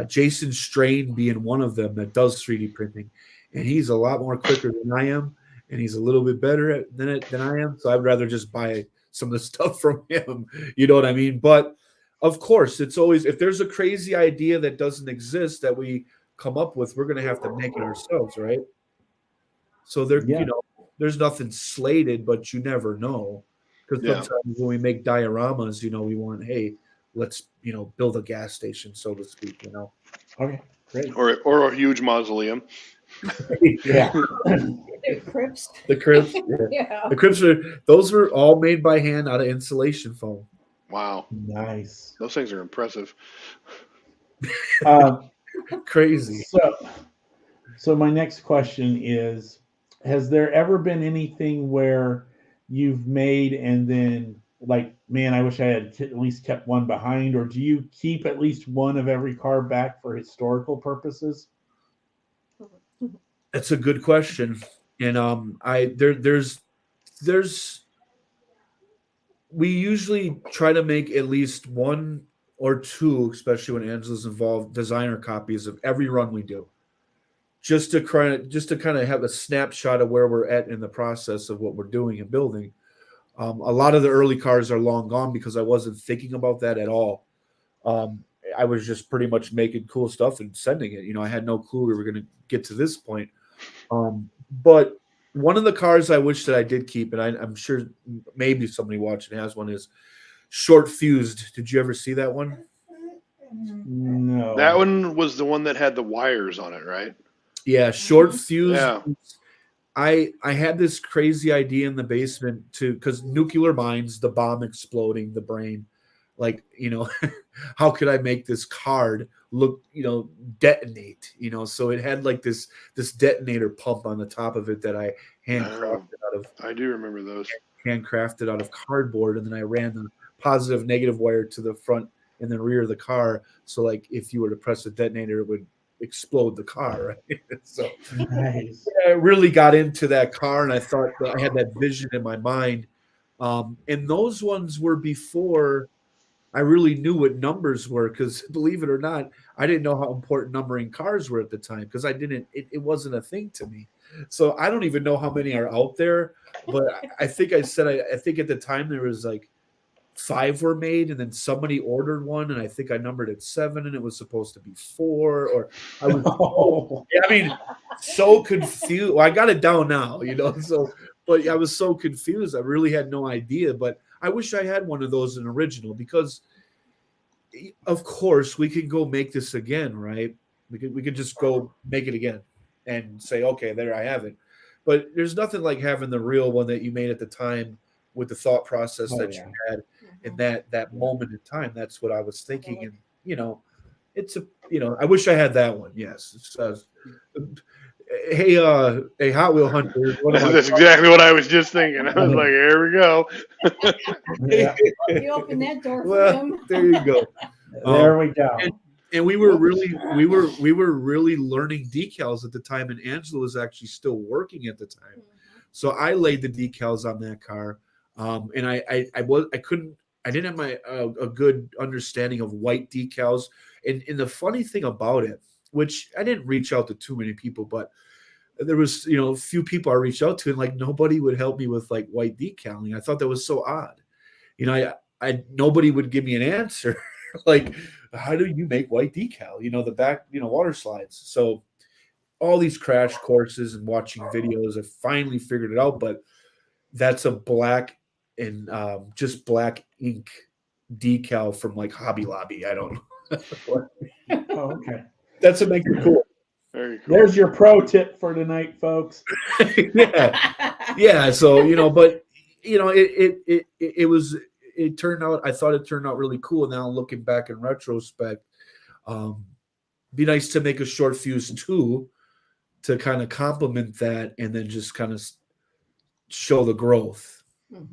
Jason Strain being one of them that does 3D printing, and he's a lot more quicker than I am, and he's a little bit better than I am. So I'd rather just buy some of the stuff from him. You know what I mean? But of course, it's always, if there's a crazy idea that doesn't exist that we come up with, we're going to have to make it ourselves, right? So there's nothing slated, but you never know. Because sometimes when we make dioramas, we want, hey, let's build a gas station, so to speak. Okay, great. Or a huge mausoleum. Yeah. The crypts. The crypts. Yeah. The crypts those were all made by hand out of insulation foam. Wow. Nice. Those things are impressive. Crazy. So my next question is, has there ever been anything where you've made and then like, man, I wish I had at least kept one behind, or do you keep at least one of every car back for historical purposes? That's a good question. And we usually try to make at least one or two, especially when Angela's involved, designer copies of every run we do. Just to kind of have a snapshot of where we're at in the process of what we're doing and building. A lot of the early cars are long gone because I wasn't thinking about that at all. I was just pretty much making cool stuff and sending it. I had no clue we were going to get to this point. But one of the cars I wish that I did keep, and I'm sure maybe somebody watching has one, is Short Fused. Did you ever see that one? No. That one was the one that had the wires on it, right? Yeah, Short Fused. Yeah. I had this crazy idea in the basement because nuclear mines, the bomb exploding, the brain, how could I make this card look, detonate, so it had like this detonator pump on the top of it that I handcrafted out of. I do remember those. Handcrafted out of cardboard, and then I ran the positive negative wire to the front and the rear of the car, so like if you were to press the detonator, it would explode the car, right? So nice. I really got into that car, and I thought that I had that vision in my mind. And those ones were before I really knew what numbers were, because believe it or not, I didn't know how important numbering cars were at the time, because it wasn't a thing to me. So I don't even know how many are out there. but I think I said I think at the time there was like 5 were made, and then somebody ordered one, and I think I numbered it 7, and it was supposed to be 4. Or I was, I mean, so confused. Well, I got it down now, So, but I was so confused. I really had no idea. But I wish I had one of those in original, because, of course, we could go make this again, right? We could just go make it again and say, okay, there I have it. But there's nothing like having the real one that you made at the time, with the thought process that you had in that moment in time. That's what I was thinking. And, it's I wish I had that one. Yes. Hey, Hot Wheel Hunter. That's exactly what I was just thinking. I was like, here we go. You open that door for Well, him. there you go. There we go. And we were really learning decals at the time, and Angela was actually still working at the time. So I laid the decals on that car. And I didn't have a good understanding of white decals. And the funny thing about it, which I didn't reach out to too many people, but there was, a few people I reached out to, and like nobody would help me with like white decaling. I thought that was so odd. Nobody would give me an answer. Like, how do you make white decal? The back, water slides. So all these crash courses and watching videos, I finally figured it out. But that's a black and just black ink decal from like Hobby Lobby. I don't know. Oh, okay. That's what makes it cool. Very cool. There's your pro tip for tonight, folks. Yeah. So, but it turned out, I thought it turned out really cool. Now looking back in retrospect, be nice to make a short fuse too, to kind of complement that, and then just kind of show the growth.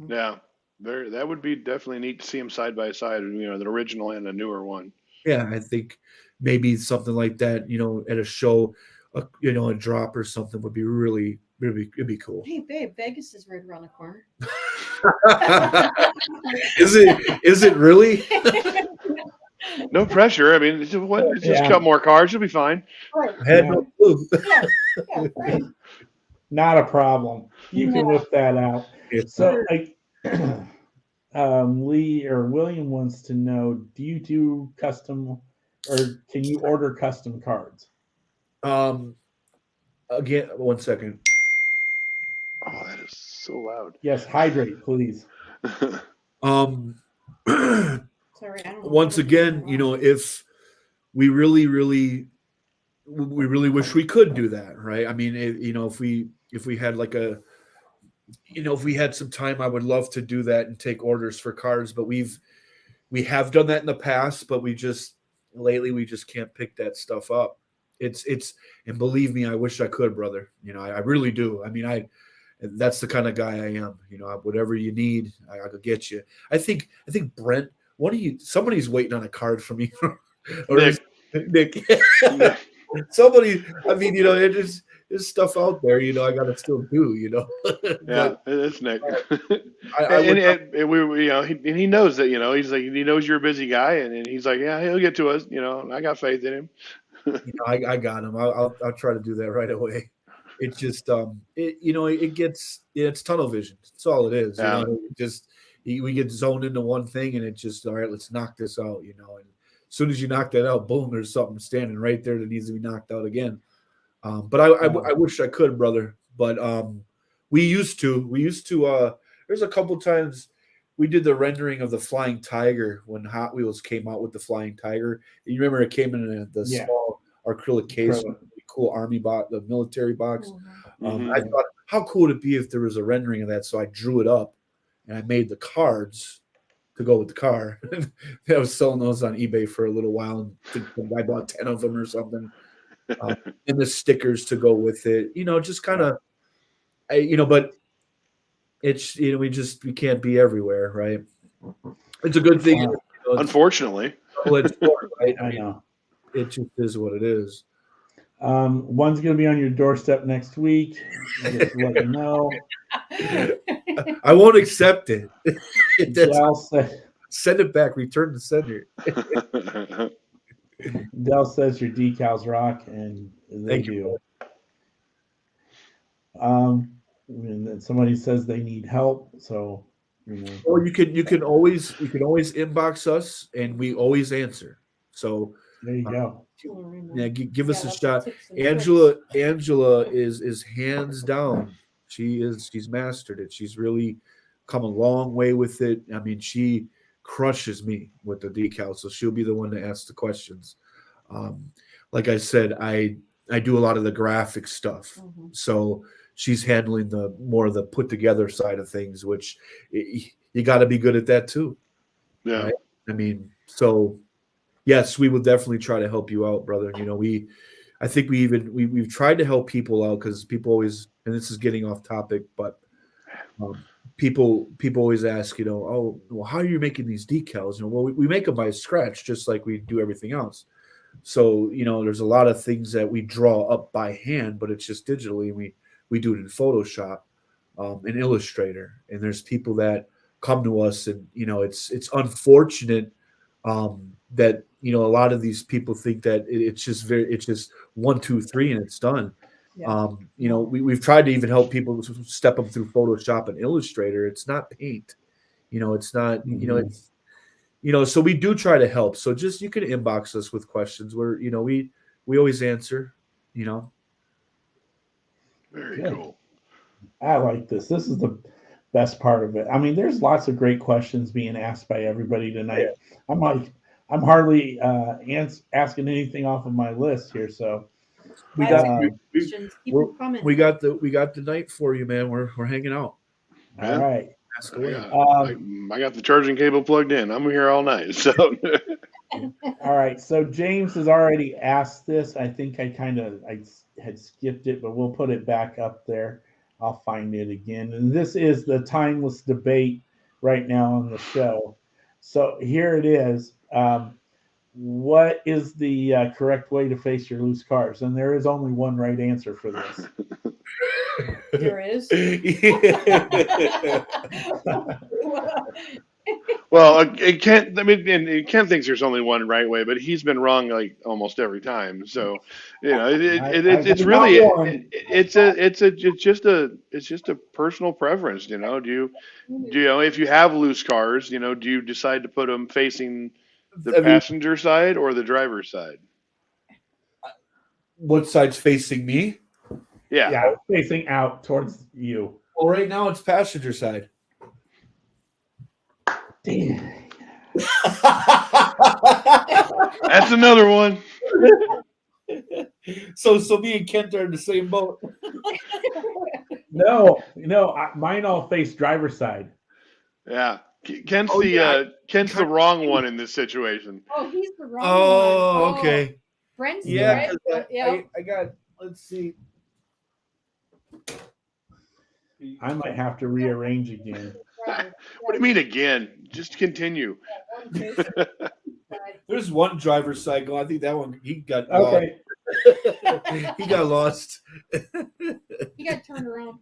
Yeah, that would be definitely neat to see them side by side. The original and the newer one. Yeah, I think maybe something like that. At a show, a drop or something would be really, it'd be cool. Hey, babe, Vegas is right around the corner. Is it really? No pressure. I mean, it's just a couple more cars. You'll be fine. Right. I had no clue. Yeah, right. Not a problem. You can whip that out. So, Lee or William wants to know: do you do custom, or can you order custom cards? Again, 1 second. Oh, that is so loud. Yes, hydrate, please. Sorry, I don't know. Once again, if we really wish we could do that, right? I mean, if we had like if we had some time, I would love to do that and take orders for cards. But we have done that in the past, but lately we just can't pick that stuff up. And believe me, I wish I could, brother. I really do. I mean, that's the kind of guy I am. Whatever you need, I could get you. I think Brent, somebody's waiting on a card from you. Or Nick. Somebody, I mean, there's stuff out there, I got to still do, Yeah, it's Nick. and he knows that, he's like, he knows you're a busy guy, and he's like, yeah, he'll get to us. I got faith in him. I got him. I'll try to do that right away. It's just, it's tunnel vision. That's all it is. Yeah. We get zoned into one thing, and it's just, all right, let's knock this out, and as soon as you knock that out, boom, there's something standing right there that needs to be knocked out again. But I wish I could, brother. But we used to. There's a couple times we did the rendering of the Flying Tiger when Hot Wheels came out with the Flying Tiger. You remember it came in the small acrylic case, really cool army box, the military box. I thought, how cool would it be if there was a rendering of that? So I drew it up, and I made the cards to go with the car. I was selling those on eBay for a little while, and I bought 10 of them or something. And the stickers to go with it, just kind of, but it's, we can't be everywhere, right? It's a good thing. Unfortunately. Right? I know. It just is what it is. One's going to be on your doorstep next week. Just let you know. I won't accept it. Send it back. Return the sender. Dell says your decals rock, and they do. and then somebody says they need help. So, Or you can always inbox us, and we always answer. So there you go. yeah, give us a lots of shot. tips and Angela is hands down. She's mastered it. She's really come a long way with it. I mean, she crushes me with the decal, so she'll be the one to ask the questions. Like I said, I do a lot of the graphic stuff, so she's handling the more of the put together side of things, which you got to be good at that too. Yeah. Right? I mean, so yes, we will definitely try to help you out, brother. I think we've tried to help people out because people always, and this is getting off topic, but people always ask, oh, well, how are you making these decals? Well, we make them by scratch, just like we do everything else. So, there's a lot of things that we draw up by hand, but it's just digitally. We do it in Photoshop, in Illustrator, and there's people that come to us, and it's unfortunate that a lot of these people think that it's just 1, 2, 3 and it's done. Yeah. We've tried to even help people step them through Photoshop and Illustrator. It's not paint, it's not, it's, so we do try to help. So just, you can inbox us with questions where, we always answer, Very cool. I like this. This is the best part of it. I mean, there's lots of great questions being asked by everybody tonight. I'm hardly asking anything off of my list here. So we got the night for you, man. We're hanging out. All right. I got the charging cable plugged in. I'm here all night. So all right. So James has already asked this. I think I had skipped it, but we'll put it back up there. I'll find it again. And this is the timeless debate right now on the show. So here it is. What is the correct way to face your loose cars? And there is only one right answer for this. There is. Well, Ken thinks there's only one right way, but he's been wrong like almost every time. So, it's really it's just a personal preference. Do you if you have loose cars, do you decide to put them facing the passenger side or the driver's side? What side's facing me? Yeah, facing out towards you. Well, right now it's passenger side. Damn. That's another one. So me and Kent are in the same boat. No, mine all face driver's side. Yeah, Kent's the wrong one in this situation. Oh, he's the wrong one. Oh, okay. Brent's right. I got. Let's see. I might have to rearrange again. What do you mean again? Just continue. There's one driver's side going. I think that one he got okay. Lost. He got lost. He got turned around.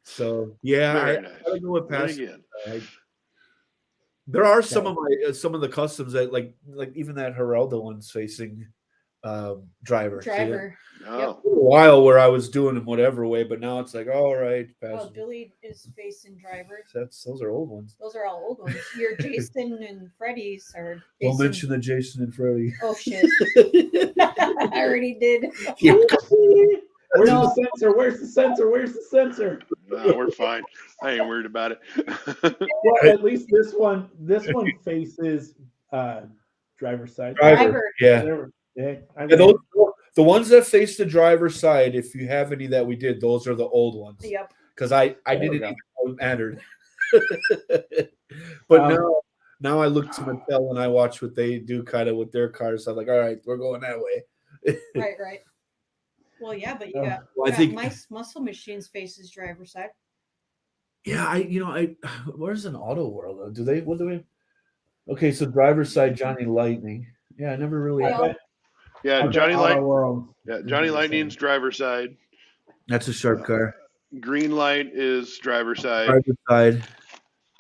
So yeah, Very nice. I gotta go with passenger side. There are some of the customs that like even that Geraldo one's facing driver. No. Yep. A while where I was doing them whatever way, but now it's like, all right, passenger. Oh, Billy is facing driver. Those are old ones. Those are all old ones. Your Jason and Freddie's are. Don't mention the Jason and Freddie. Oh shit! I already did. Yeah. Where's the sensor? Where's the sensor? Where's the sensor? No, we're fine. I ain't worried about it. Well, at least this one faces driver's side. Driver. Yeah. The ones that face the driver's side, if you have any that we did, those are the old ones. Yep. Because I didn't even know it mattered. But now I look to Mattel and I watch what they do kind of with their cars. I'm like, all right, we're going that way. Right. Well, yeah, but you got I think Muscle Machines faces driver's side. Yeah, where's an autoworld? What do we? Okay, so driver's side, Johnny Lightning. Yeah, I never really. Yeah, Johnny Lightning. Yeah, Johnny Lightning's driver's side. That's a sharp car. Greenlight is driver's side. Driver's side.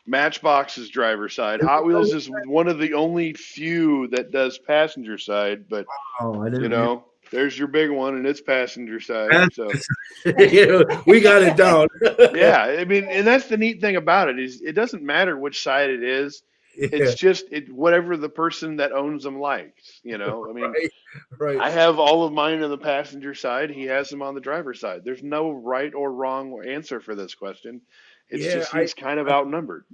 Matchbox is driver's side. Hot Wheels is one of the only few that does passenger side, but I didn't There's your big one, and it's passenger side. So we got it down. yeah, I mean, and that's the neat thing about it is it doesn't matter which side it is. It's just whatever the person that owns them likes. I mean, right. I have all of mine on the passenger side. He has them on the driver's side. There's no right or wrong answer for this question. It's just he's kind of outnumbered.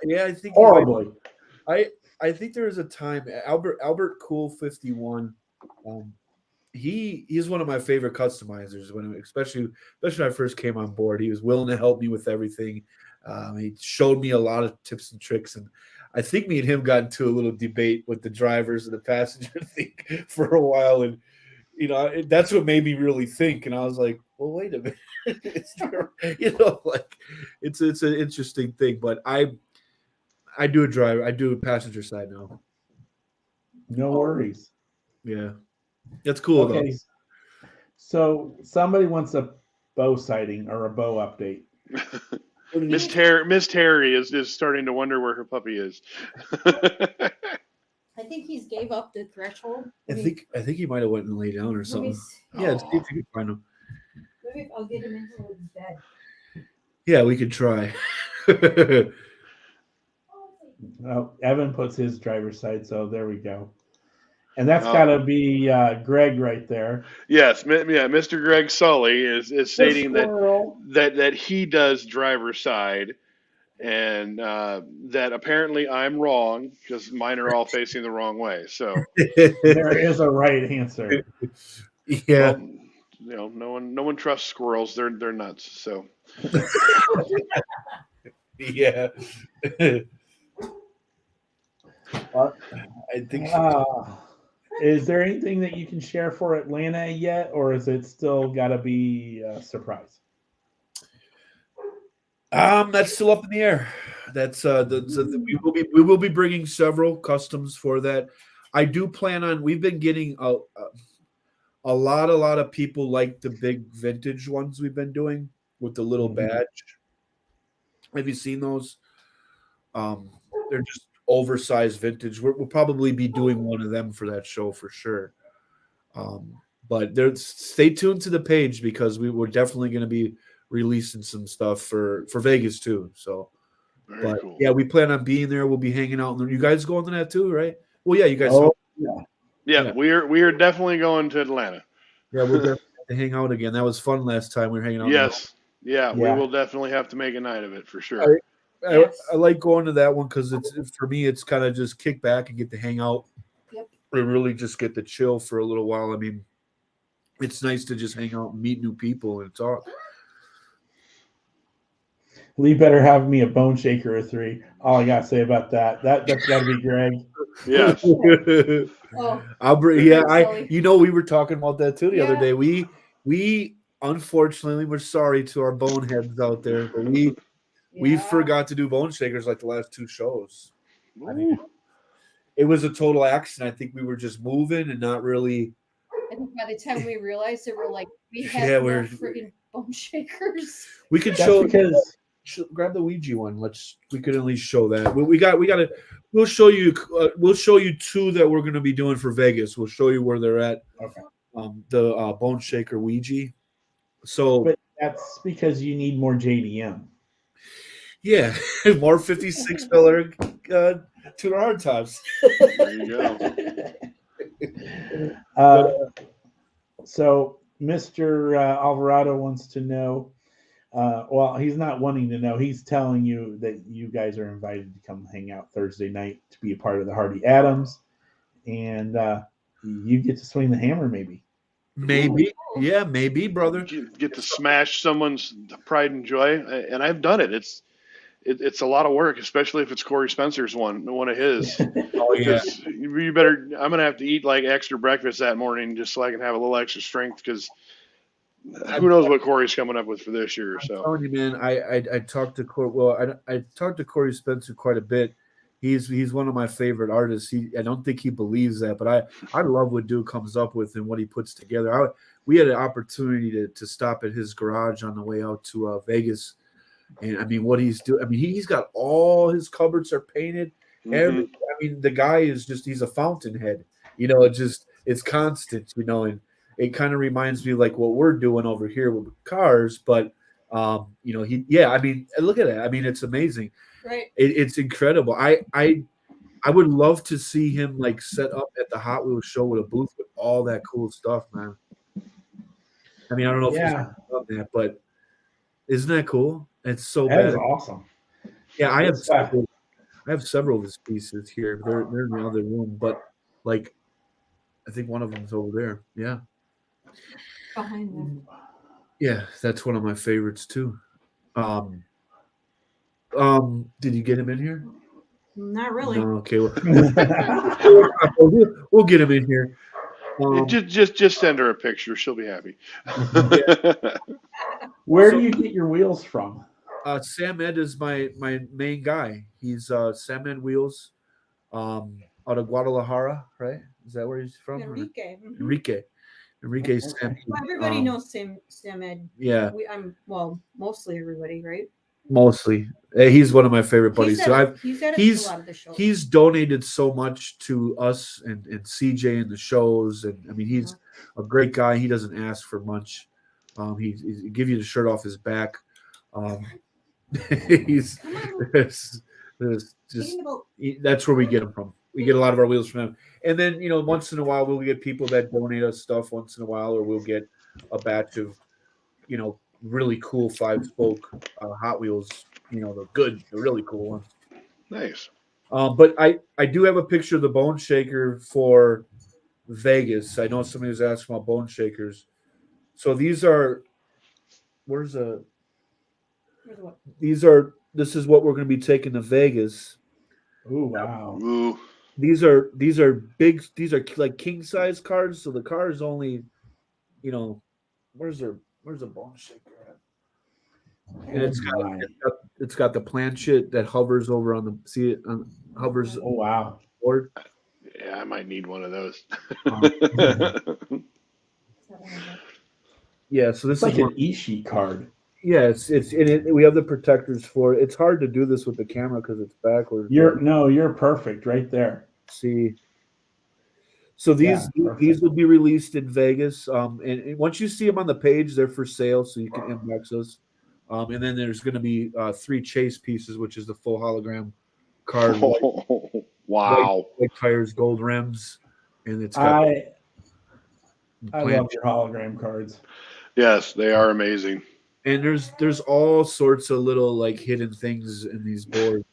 Yeah, I think Horribly. I think there was a time Albert Cool 51. He's one of my favorite customizers. Especially when I first came on board, he was willing to help me with everything. He showed me a lot of tips and tricks, and I think me and him got into a little debate with the drivers and the passenger thing for a while, and that's what made me really think. And I was like, well, wait a minute, it's an interesting thing. But I do a passenger side now. No worries. Yeah, that's cool. Okay, so somebody wants a bow sighting or a bow update. Miss Terry is starting to wonder where her puppy is. I think he's gave up the threshold. I think he might have went and lay down or something. Yeah, see if you can find him. Maybe I'll get him into his bed. Yeah, we could try. Oh, Evan puts his driver's side, so there we go. And that's got to be Greg right there. Yes, Mr. Greg Sully is stating that he does driver's side, and that apparently I'm wrong because mine are all facing the wrong way. So there is a right answer. Yeah. Well, no one trusts squirrels. They're nuts. So yeah. I think. Is there anything that you can share for Atlanta yet, or is it still got to be a surprise? That's still up in the air. That's we will be bringing several customs for that. I do plan on. We've been getting a lot of people like the big vintage ones we've been doing with the little badge. Have you seen those? They're just oversized vintage. We'll probably be doing one of them for that show for sure. But stay tuned to the page because we're definitely going to be releasing some stuff for Vegas too. So, very cool. Yeah, we plan on being there. We'll be hanging out. You guys going to that too, right? Well, yeah, you guys. Yeah, we are definitely going to Atlanta. Yeah, we're definitely to hang out again. That was fun last time. We were hanging out. Yes. Yeah, we will definitely have to make a night of it for sure. I like going to that one because for me it's kind of just kick back and get to hang out and really just get to chill for a little while. I mean, it's nice to just hang out and meet new people and talk. Lee better have me a bone shaker or 3. All I gotta say about that's gotta be Greg. Yes. I'll bring. Yeah, we were talking about that too the other day. We unfortunately, we're sorry to our boneheads out there, but we forgot to do bone shakers like the last 2 shows. I mean, it was a total accident. I think we were just moving and not really. I think by the time we realized it, we had no freaking bone shakers. We could grab the Ouija one. We could at least show that. We'll show you 2 that we're going to be doing for Vegas. We'll show you where they're at. Okay. The bone shaker Ouija. So, but that's because you need more JDM. Yeah, more 56 miller tuner hard tops. There you go. So Mr. Alvarado wants to know. Well, he's not wanting to know. He's telling you that you guys are invited to come hang out Thursday night to be a part of the Hardy Adams, and you get to swing the hammer, maybe. Maybe, yeah, maybe, brother. Get to smash someone's pride and joy, and I've done it. It's a lot of work, especially if it's Corey Spencer's one of his. Oh yeah. You better. I'm gonna have to eat like extra breakfast that morning just so I can have a little extra strength because who knows what Corey's coming up with for this year. So I'm telling you, man, I talked to Corey. Well, I talked to Corey Spencer quite a bit. He's one of my favorite artists. I don't think he believes that, but I love what Dude comes up with and what he puts together. We had an opportunity to stop at his garage on the way out to Vegas. And I mean, what he's doing, I mean, he's got all his cupboards are painted. I mean, the guy is he's a fountainhead. It just, it's constant, you know, and it kind of reminds me like what we're doing over here with cars. But you know, I mean, look at that. I mean, it's amazing. Right. It's incredible. I would love to see him like set up at the Hot Wheels show with a booth with all that cool stuff, man. I mean, I don't know if he's done that, but isn't that cool? It's so That bad. is awesome. Yeah, I have several of his pieces here. They're in the other room, but like I think one of them's over there. Yeah. Behind them. Yeah, that's one of my favorites too. Did you get him in here? Not really. No, okay. Well, we'll get him in here. Just send her a picture. She'll be happy. Where do you get your wheels from? Sam Ed is my main guy. He's Sam Ed Wheels, out of Guadalajara, right? Is that where he's from? Enrique. Enrique Sam. Well, everybody knows Sam Ed. Yeah. Mostly everybody, right? Mostly. He's one of my favorite buddies. He's at a lot of the shows. He's donated so much to us and CJ and the shows, and I mean he's a great guy. He doesn't ask for much. He give you the shirt off his back. He's that's where we get him from. We get a lot of our wheels from him. And then, you know, once in a while we'll get people that donate us stuff once in a while, or we'll get a batch of, you know, really cool 5-spoke Hot Wheels, you know, the really cool ones. Nice. But I do have a picture of the Bone Shaker for Vegas. I know somebody was asking about Bone Shakers. So these are, this is what we're going to be taking to Vegas. Oh, wow. Ooh. These are big, these are like king size cards. So the car is only, you know, where's the Bone Shaker at? And it's got the planchette that hovers over on the hovers. Oh, wow. Board. Yeah, I might need one of those. Yeah, so this is like an e-sheet card. Yeah, it's in it. We have the protectors for it. It's hard to do this with the camera because it's backwards. You're perfect right there. See, so these will be released in Vegas. And once you see them on the page, they're for sale, so you can inbox us. And then there's going to be 3 chase pieces, which is the full hologram card. Wow! White tires, gold rims, and it's got. I love your hologram cards. Yes, they are amazing. And there's all sorts of little like hidden things in these boards.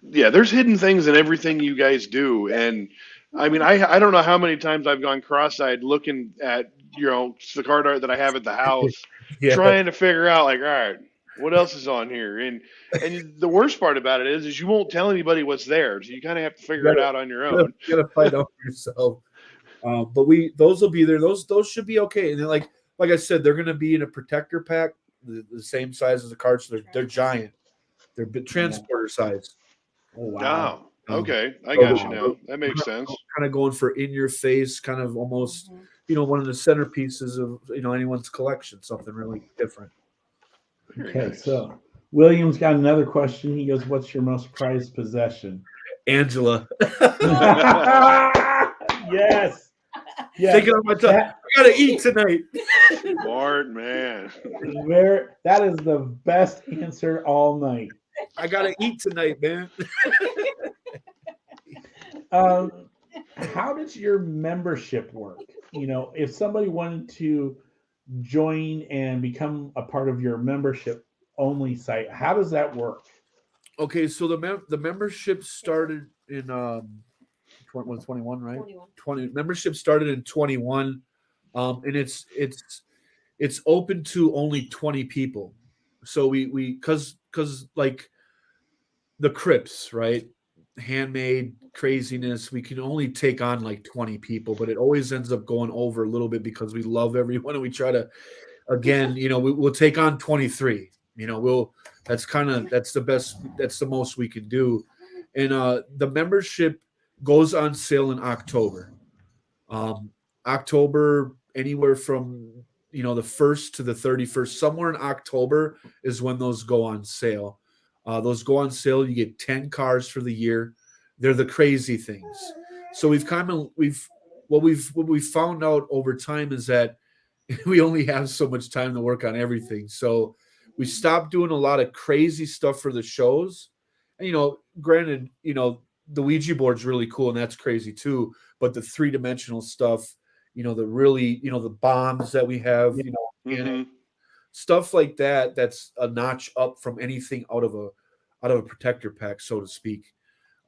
Yeah, there's hidden things in everything you guys do. And I mean, I don't know how many times I've gone cross-eyed looking at, you know, the card art that I have at the house, trying to figure out like, all right, what else is on here? And the worst part about it is you won't tell anybody what's there. So you kind of have to figure it out on your own. You gotta find out for yourself. But those will be there. Those should be okay. And then like I said, they're gonna be in a protector pack, the same size as the cards. So they're giant. They're transporter size. Oh, wow. Okay, I got you now. That makes sense. Kind of going for in your face, kind of almost, you know, one of the centerpieces of, you know, anyone's collection, something really different. Okay, nice. So William's got another question. He goes, "What's your most prized possession?" Angela. Yes. Taking on my tongue. I gotta eat tonight. Smart man. That is the best answer all night. I gotta eat tonight, man. How does your membership work? You know, if somebody wanted to join and become a part of your membership only site, how does that work? Okay, so the membership started in 21, right? 20 membership started in 21, and it's open to only 20 people. So we because like the Crips, right? Handmade craziness, we can only take on like 20 people, but it always ends up going over a little bit because we love everyone and we try to, again, you know, we'll take on 23. You know, that's the most we can do. And the membership goes on sale in October. October, anywhere from, you know, the 1st to the 31st, somewhere in October is when those go on sale. Those go on sale. You get 10 cars for the year. They're the crazy things. So we've what we've found out over time is that we only have so much time to work on everything. So we stopped doing a lot of crazy stuff for the shows. And, granted, the Ouija board's really cool and that's crazy too. But the 3-dimensional stuff, the really, the bombs that we have, Mm-hmm. stuff like that, that's a notch up from anything out of a protector pack, so to speak.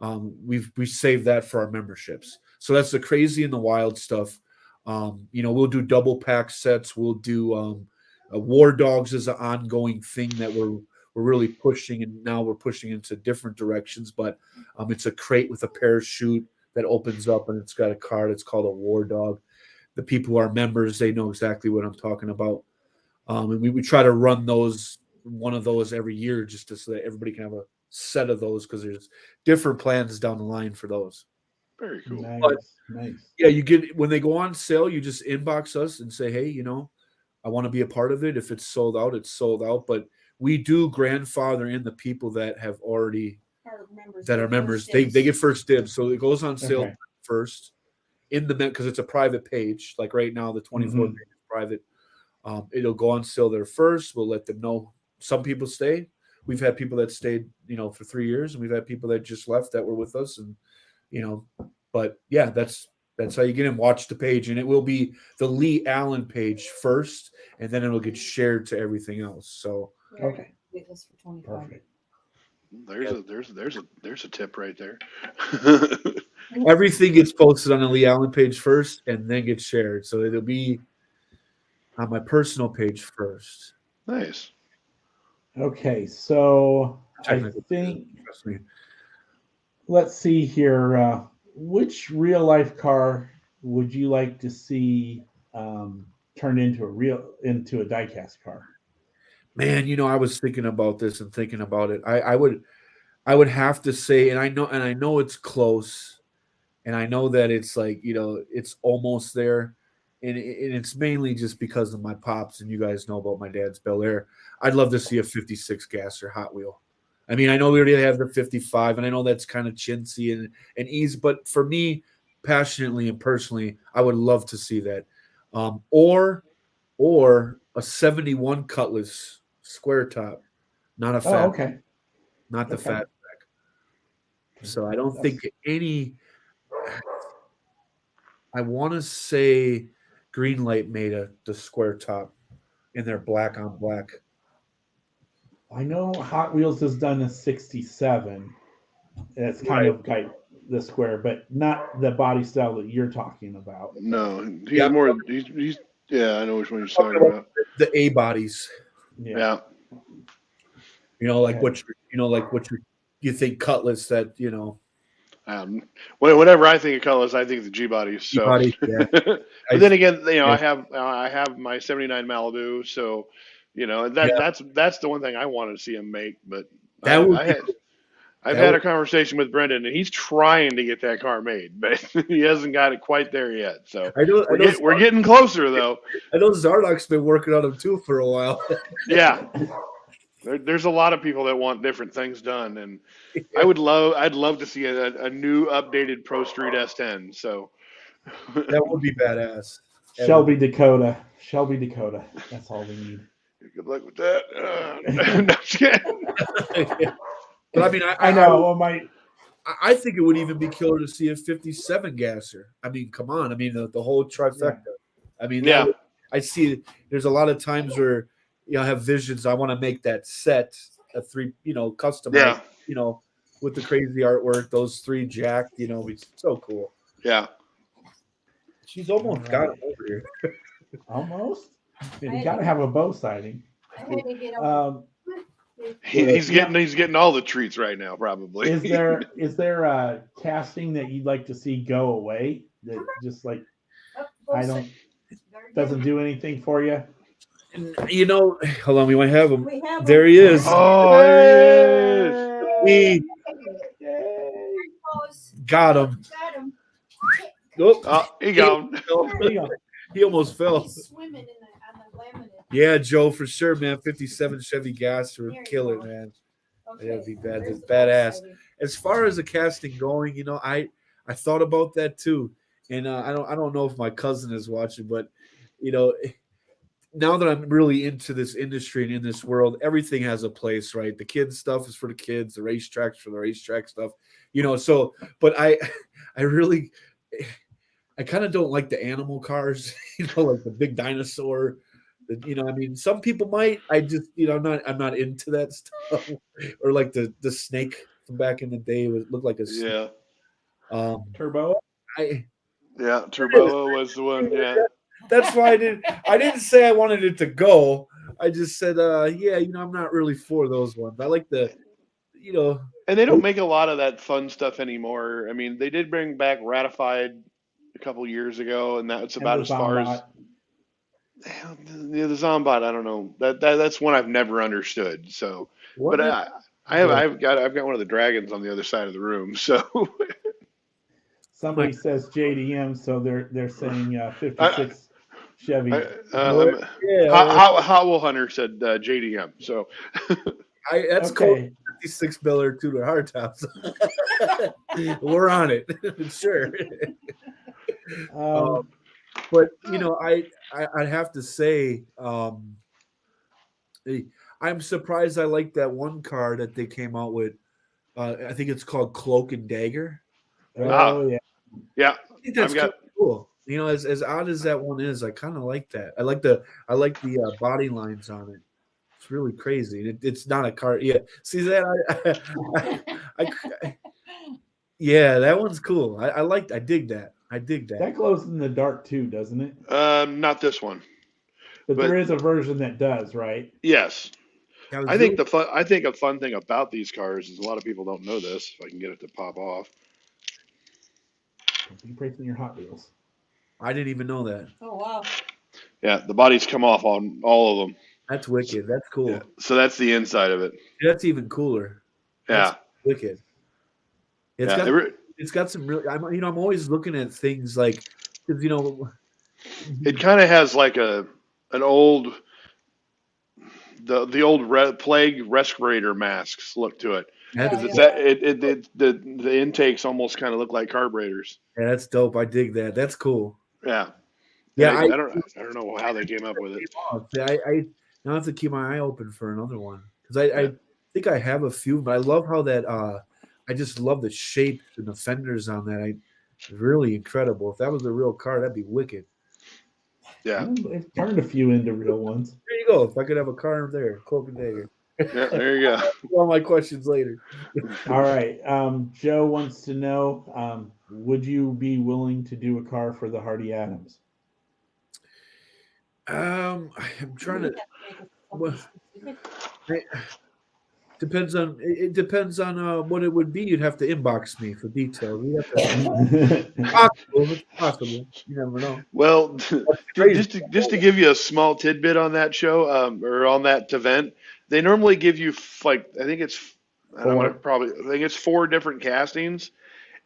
We saved that for our memberships. So that's the crazy and the wild stuff. We'll do double pack sets. We'll do War Dogs is an ongoing thing that we're really pushing, and now we're pushing into different directions. But it's a crate with a parachute that opens up, and it's got a card. It's called a War Dog. The people who are members, they know exactly what I'm talking about. And we try to run one of those every year, just so that everybody can have a set of those, because there's different plans down the line for those. Very cool. Nice. Yeah, you get, when they go on sale, you just inbox us and say, hey, I want to be a part of it. If it's sold out, it's sold out. But we do grandfather in the people that have already that are members. They get first dibs. So it goes on sale first because it's a private page. Like right now, the 24 page is private. It'll go on sale there first. We'll let them know. Some people stay. We've had people that stayed, for 3 years, and we've had people that just left that were with us, and but yeah, that's how you get in. Watch the page, and it will be the Lee Allen page first, and then it'll get shared to everything else. So okay, Perfect. There's a tip right there. Everything gets posted on the Lee Allen page first, and then gets shared. So it'll be on my personal page first. Nice. Okay, so I think, let's see here. Which real life car would you like to see turned into a diecast car? Man, I was thinking about this and thinking about it. I would have to say, and I know it's close, and I know that it's like, it's almost there. And it's mainly just because of my pops, and you guys know about my dad's Bel Air. I'd love to see a 56 gasser Hot Wheel. I mean, I know we already have the 55, and I know that's kind of chintzy and easy, but for me, passionately and personally, I would love to see that. Or a 71 Cutlass square top, not a fat, not the fat back. So I don't think any. I want to say Greenlight made the square top in their black on black. I know Hot Wheels has done a 67. It's kind of like the square, but not the body style that you're talking about. No, he's more. He's I know which one you're talking about. The A bodies. Yeah. Like what you think Cutlass that Whenever I think of Cutlass, I think of the G bodies. So, G-body, yeah. But then again, I have my '79 Malibu, so that's the one thing I wanted to see him make. But I've had a conversation with Brendan, and he's trying to get that car made, but he hasn't got it quite there yet. So we're getting closer, though. I know Zardok's been working on them too for a while. Yeah. There's a lot of people that want different things done, and I'd love to see a new updated Pro Street S10. So that would be badass. Shelby Dakota. That's all we need. Good luck with that. No, just kidding. But I mean, I know. I think it would even be killer to see a 57 gasser. I mean, come on. I mean, the whole trifecta. I mean, I see. There's a lot of times where I have visions. I want to make that set a 3, custom. Yeah. With the crazy artwork, those 3 jacked. It's so cool. Yeah. She's almost got it over here. Almost. You got to have a bow sighting. He's getting all the treats right now, probably. Is there a casting that you'd like to see go away that just like doesn't do anything for you? Hold on, we might have him. There he is. Oh, we got him. Oh, he got him. He almost fell. Swimming on the laminate. Yeah, Joe, for sure, man. 57 Chevy Gasser would kill it, man. That'd be bad. That's badass. As far as the casting going, I thought about that too. And I don't know if my cousin is watching, but now that I'm really into this industry and in this world, everything has a place, right? The kids stuff is for the kids, the racetracks for the racetrack stuff, So, but I kind of don't like the animal cars, like the big dinosaur. Some people might. I just, I'm not into that stuff. Or like the snake from back in the day looked like a snake. Turbo. Turbo was the one. Yeah. That's why I didn't say I wanted it to go. I just said, I'm not really for those ones. I like the, And they don't make a lot of that fun stuff anymore. I mean, they did bring back Ratified a couple years ago, and that's about as far as the Zombot. I don't know. That's one I've never understood. So, but I've got one of the dragons on the other side of the room. So somebody says JDM, so they're saying 56 Chevy. Hot Wheel Hunter said JDM. So that's cool. 56 Bel-Air to the hardtops. We're on it. Sure. But I'd have to say, I'm surprised I like that one car that they came out with. I think it's called Cloak and Dagger. Oh yeah. I think that's cool. As odd as that one is, I kind of like that. I like the body lines on it. It's really crazy. It's not a car. Yeah, see that? Yeah, that one's cool. I dig that. That glows in the dark too, doesn't it? Not this one. But there is a version that does, right? Yes. I think a fun thing about these cars is a lot of people don't know this. If I can get it to pop off. Don't be breaking your Hot Wheels. I didn't even know that. Oh wow. Yeah, the bodies come off on all of them. That's wicked. That's cool. Yeah. So that's the inside of it. That's even cooler. That's wicked. It's got some really. I'm always looking at things like, because it kind of has like an old, the old plague respirator masks look to it. The intakes almost kind of look like carburetors. Yeah, that's dope. I dig that. That's cool. Yeah. Yeah, I don't know how they came up with it. I now have to keep my eye open for another one because I think I have a few, but I love how that. I just love the shape and the fenders on that. It's really incredible. If that was a real car, that'd be wicked. Yeah, it turned a few into real ones. There you go. If I could have a car there, Cloak and Dagger. Yeah, there you go. All my questions later. All right. Joe wants to know: would you be willing to do a car for the Hardy Adams? I'm trying to. Depends on what it would be. You'd have to inbox me for details. It's possible. You never know. Well, just to give you a small tidbit on that show, or on that event, they normally give you I think it's 4 different castings,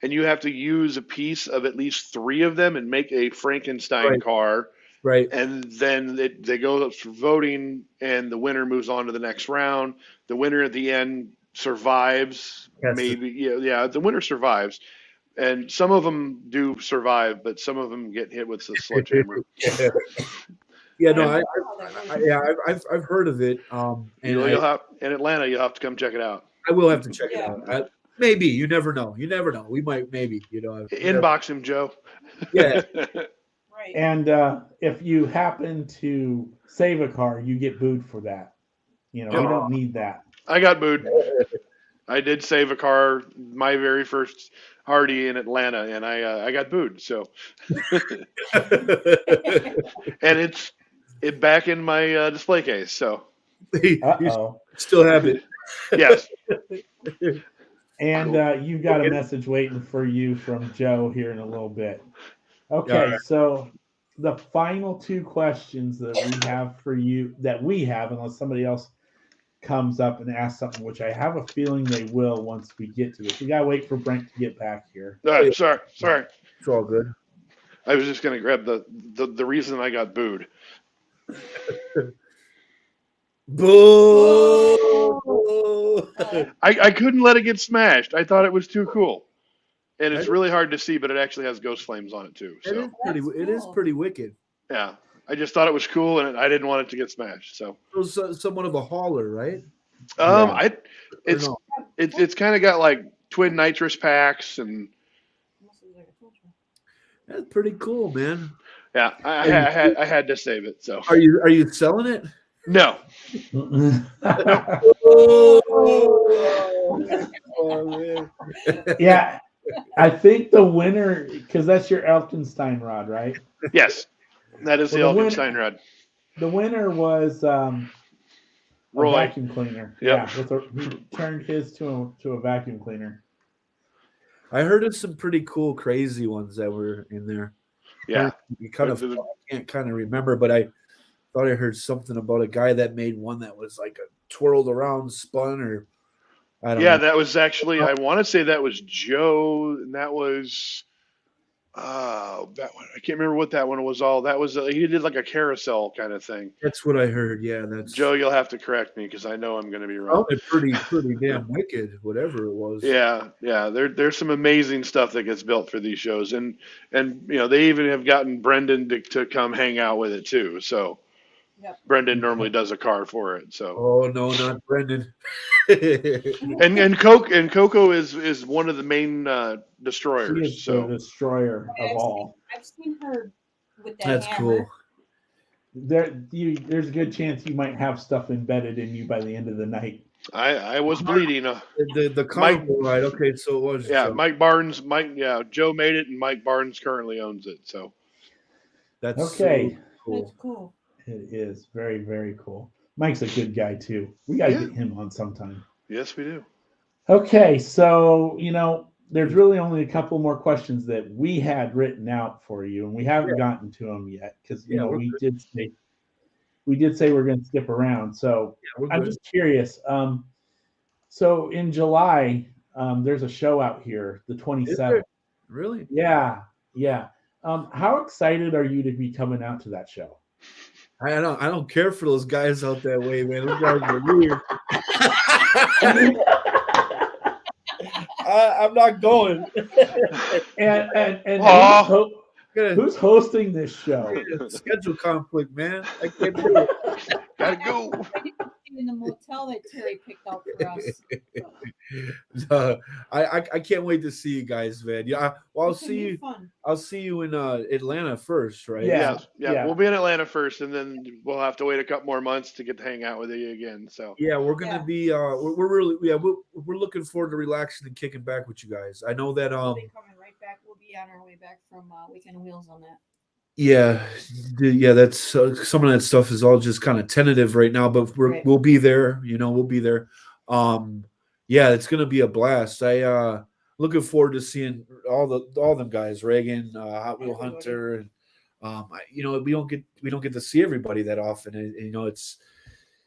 and you have to use a piece of at least 3 of them and make a Frankenstein car. Right. And then they go up for voting, and the winner moves on to the next round. The winner at the end survives. The winner survives. And some of them do survive, but some of them get hit with the sledgehammer. I've heard of it. And in Atlanta, you'll have to come check it out. I will have to check it out. Maybe. You never know. We might, maybe. Inbox him, Joe. Yeah. Right. And if you happen to save a car, you get booed for that. We don't need that. I got booed. I did save a car, my very first Hardy in Atlanta, and I got booed. So, and it's back in my display case. So, you still have it. Yes. And you've got a message waiting for you from Joe here in a little bit. Okay, right. So the final 2 questions that we have for you, unless somebody else comes up and asks something, which I have a feeling they will once we get to this. We gotta wait for Brent to get back here. Sorry. It's all good. I was just gonna grab the reason I got booed. Boo! I couldn't let it get smashed. I thought it was too cool. And it's really hard to see, but it actually has ghost flames on it too. So It is pretty wicked. yeah, I just thought it was cool, and I didn't want it to get smashed. So it was somewhat of a hauler, right? It's kind of got like twin nitrous packs, and that's pretty cool, man. yeah, I had to save it. So are you selling it? No. Yeah, I think the winner, because that's your Elkenstein rod, right? Yes, that is the Elkenstein rod. The winner was a vacuum cleaner. Yep. Yeah, he turned his to a vacuum cleaner. I heard of some pretty cool, crazy ones that were in there. Yeah, I can't kind of remember, but I thought I heard something about a guy that made one that was like a twirled around, spun, or I don't know. That was actually, I want to say that was Joe, and that was that one. I can't remember what that one was. That was he did like a carousel kind of thing. That's what I heard. Yeah, that's Joe. You'll have to correct me because I know I'm going to be wrong. Pretty damn wicked, whatever it was. Yeah. There's some amazing stuff that gets built for these shows, and they even have gotten Brendan to come hang out with it too. So. Yep. Brendan normally does a car for it. So. Oh no, not Brendan. and Coco is one of the main destroyers. She is the destroyer of all. I've seen her with that. That's hammer. cool. There's a good chance you might have stuff embedded in you by the end of the night. I was bleeding. The combo, right? Okay, so it was. Yeah, Mike Barnes. Joe made it, and Mike Barnes currently owns it. So. That's okay. So cool. That's cool. It is very, very cool. Mike's a good guy too. We got to get him on sometime. Yes, we do. Okay, so there's really only a couple more questions that we had written out for you, and we haven't gotten to them yet because we did say we're going to skip around. So I'm just curious. So in July, there's a show out here, the 27th. Really? Yeah. How excited are you to be coming out to that show? I don't care for those guys out that way, man. Those guys are weird. I'm not going. And who's hosting this show? Schedule conflict, man. I can't do it. Gotta go. In the motel that Terry picked out for us. I can't wait to see you guys, man. Yeah, well, I'll see you. Fun. I'll see you in Atlanta first, right? Yeah. We'll be in Atlanta first, and then we'll have to wait a couple more months to get to hang out with you again. So yeah, we're gonna be. We're really we're looking forward to relaxing and kicking back with you guys. I know that We'll be coming right back. We'll be on our way back from Weekend Wheels on that. Yeah, that's some of that stuff is all just kind of tentative right now, but we'll be there. We'll be there. Yeah, it's gonna be a blast. I looking forward to seeing all them guys, Reagan, Hot Wheel Hunter, and we don't get to see everybody that often. And,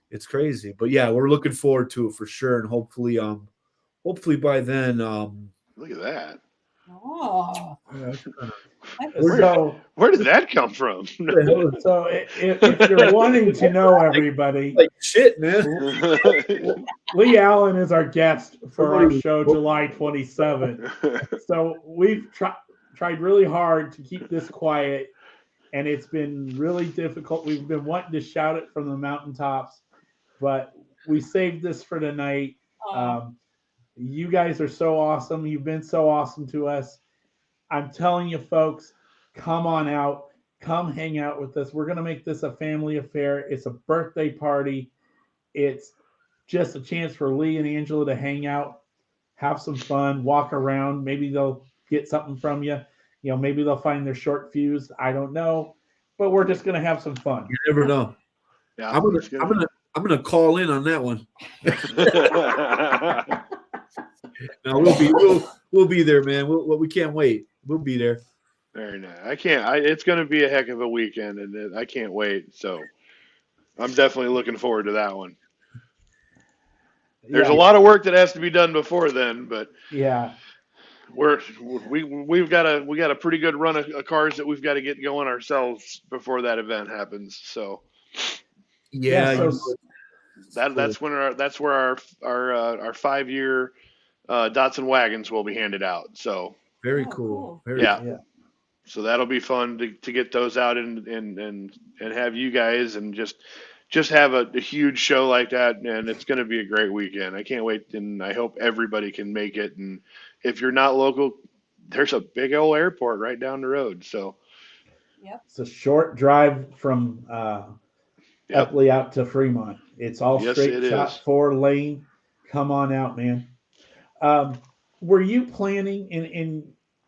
it's crazy, but yeah, we're looking forward to it for sure, and hopefully by then. Look at that. Oh. Yeah, where did that come from? So if you're wanting to know, everybody, like shit, man. Lee Allen is our guest for our show July 27th. So we've tried really hard to keep this quiet, and it's been really difficult. We've been wanting to shout it from the mountaintops, but we saved this for tonight. You guys are so awesome. You've been so awesome to us. I'm telling you, folks, come on out. Come hang out with us. We're going to make this a family affair. It's a birthday party. It's just a chance for Lee and Angela to hang out, have some fun, walk around. Maybe they'll get something from you. Maybe they'll find their short fuse. I don't know. But we're just going to have some fun. You never know. Yeah, I'm gonna call in on that one. No, we'll be there, man. We can't wait. We'll be there. Very nice. It's going to be a heck of a weekend, and I can't wait. So I'm definitely looking forward to that one. There's a lot of work that has to be done before then, but yeah, we've got a pretty good run of cars that we've got to get going ourselves before that event happens. So that's where our 5-year Datsun wagons will be handed out. So Very Oh, cool. cool. Very Yeah. cool. Yeah. So that'll be fun to get those out and have you guys and just have a huge show like that, and it's going to be a great weekend. I can't wait, and I hope everybody can make it. And if you're not local, there's a big old airport right down the road. So Yep. It's a short drive from yep, Epley out to Fremont. It's all yes, straight it shot, is. 4 lane. Come on out, man. Were you planning, and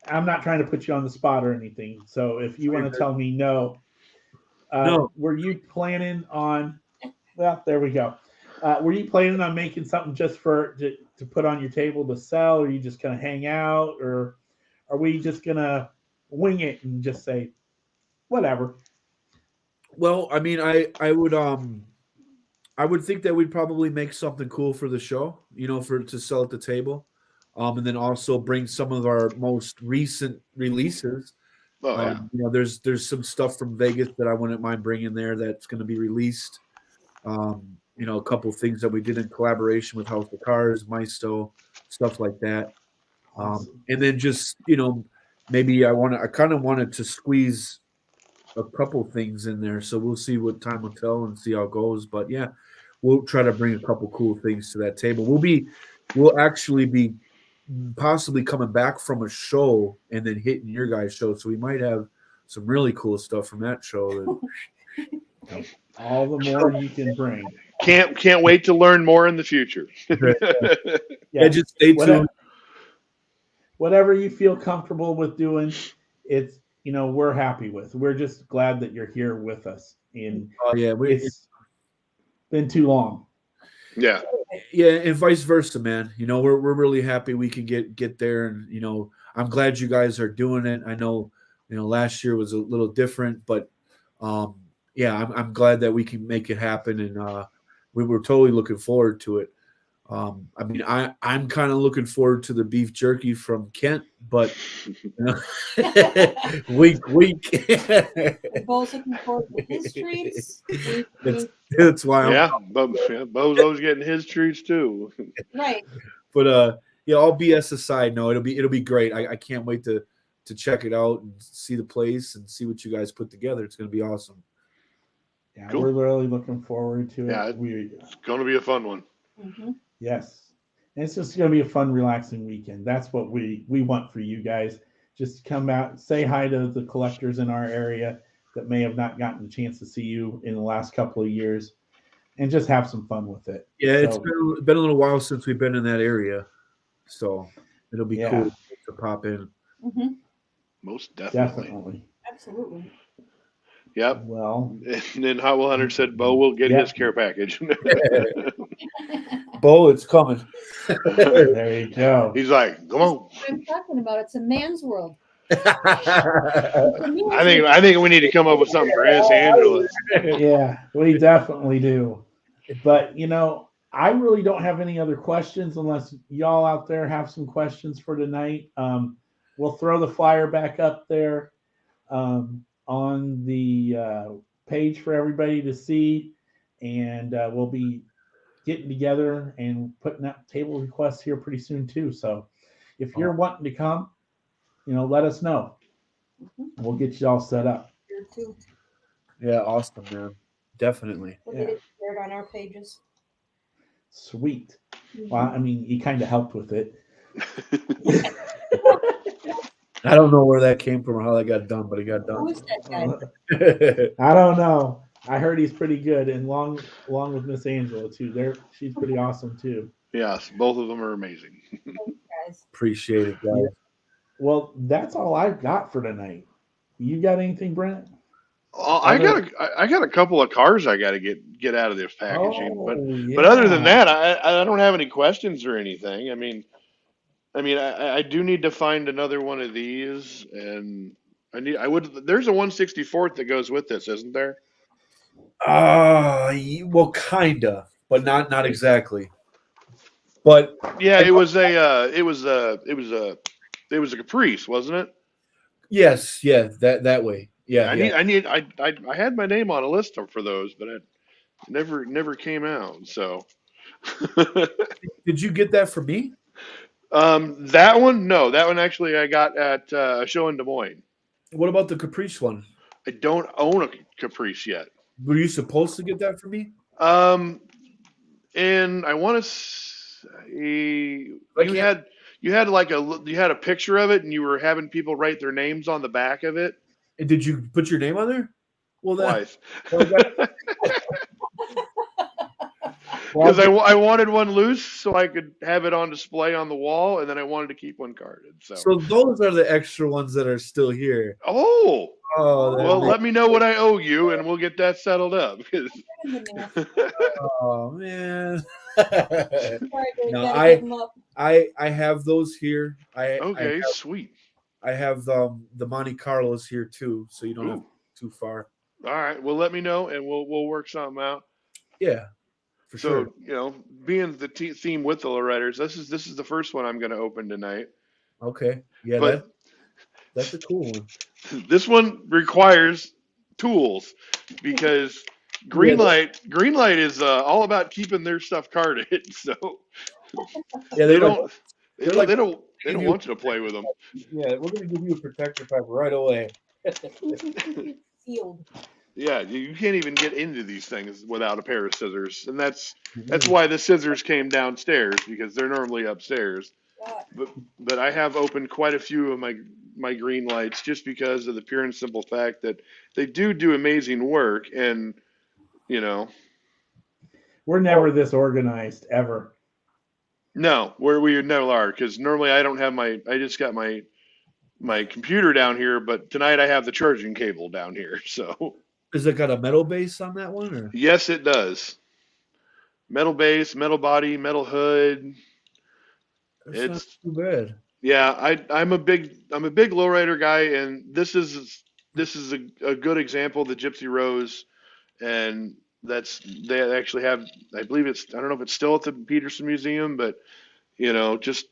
I'm not trying to put you on the spot or anything. So if you want to tell me no, No. were you planning on, well, there we go. Were you planning on making something just to put on your table to sell, or are you just going to hang out, or are we just going to wing it and just say, whatever? Well, I mean, I would think that we'd probably make something cool for the show, to sell at the table, and then also bring some of our most recent releases. Oh yeah. There's some stuff from Vegas that I wouldn't mind bringing there that's going to be released. A couple things that we did in collaboration with House of Cars, Maisto, stuff like that. And then just maybe I kind of wanted to squeeze a couple things in there, so we'll see what time will tell and see how it goes. But yeah, we'll try to bring a couple cool things to that table. We'll actually be possibly coming back from a show and then hitting your guys' show, so we might have some really cool stuff from that show. All the more you can bring. Can't wait to learn more in the future. Yeah, just stay tuned. Whatever you feel comfortable with doing, it's we're happy with. We're just glad that you're here with us. And it's been too long. Yeah. Yeah, and vice versa, man. We're really happy we can get there, and I'm glad you guys are doing it. I know, last year was a little different, but yeah, I'm glad that we can make it happen, and we were totally looking forward to it. I mean, I'm kind of looking forward to the beef jerky from Kent, but wink. We're both looking forward to his treats. That's why. Bo's always getting his treats too. Right. But yeah, all BS aside, no, it'll be great. I can't wait to check it out and see the place and see what you guys put together. It's going to be awesome. Yeah, cool. We're really looking forward to it. Yeah, it's going to be a fun one. Mm-hmm. Yes. And it's just going to be a fun, relaxing weekend. That's what we want for you guys. Just come out, say hi to the collectors in our area that may have not gotten a chance to see you in the last couple of years, and just have some fun with it. Yeah, it's been a little while since we've been in that area, so it'll be cool to pop in. Mm-hmm. Most definitely. Absolutely. Yep. Well, and then Hot Wheel Hunter said Bo will get his care package. Bo, it's coming. There you go. He's like, come on. I'm talking about it's a man's world. I think we need to come up with something for Los Angeles. Yeah, we definitely do. But I really don't have any other questions unless y'all out there have some questions for tonight. We'll throw the flyer back up there on the page for everybody to see, and we'll be getting together and putting out table requests here pretty soon too. So if you're wanting to come, let us know. Mm-hmm. We'll get you all set up. Here too. Yeah, awesome, man. Definitely. We'll get it shared on our pages. Sweet. Mm-hmm. Well, I mean, you kind of helped with it. I don't know where that came from or how that got done, but it got done. Who is that guy? I don't know. I heard he's pretty good, and along with Miss Angela too. She's pretty awesome too. Yes, both of them are amazing. Thanks, guys. Appreciate it, guys. Yeah. Well, that's all I've got for tonight. You got anything, Brent? I got a couple of cars I got to get out of this packaging, but other than that, I don't have any questions or anything. I mean, I do need to find another one of these, and there's a 1/64 that goes with this, isn't there? Well, kinda, but not exactly. But yeah, it was a Caprice, wasn't it? Yes, yeah, that way. Yeah, I had my name on a list for those, but it never came out. So did you get that for me? That one, no, that one actually I got at a show in Des Moines. What about the Caprice one? I don't own a Caprice yet. Were you supposed to get that for me? And I want to say I can't- you had a picture of it, and you were having people write their names on the back of it. And did you put your name on there? Well, Twice. Well, Because I wanted one loose so I could have it on display on the wall, and then I wanted to keep one carded. So those are the extra ones that are still here. oh, Oh, well, let me know what I owe you, and we'll get that settled up. Oh man. Sorry, Dave, No, gotta give 'em up. I have those here. Okay, sweet. I have the Monte Carlos here too, so you don't have Ooh. too far. All right, well, let me know, and we'll work something out. Yeah, for So sure. you know, being the theme with the lowriders, this is the first one I'm going to open tonight. Okay. Yeah, But that's a cool one. this one requires tools because Greenlight is all about keeping their stuff carded. So Yeah, they they're don't like- they don't want you to play with them. Yeah, we're gonna give you a protector pack right away. Sealed. Yeah, you can't even get into these things without a pair of scissors, and that's why the scissors came downstairs because they're normally upstairs. But I have opened quite a few of my green lights just because of the pure and simple fact that they do amazing work, and you know, We're never this organized ever. no, we never are because normally I don't have I just got my computer down here, but tonight I have the charging cable down here. So Is it got a metal base on that one, or yes, it does. Metal base, metal body, metal hood. it's It's not too bad? yeah. I'm a big lowrider guy, and this is a good example. The Gypsy Rose, and they actually have. I believe I don't know if it's still at the Peterson Museum, but you know, just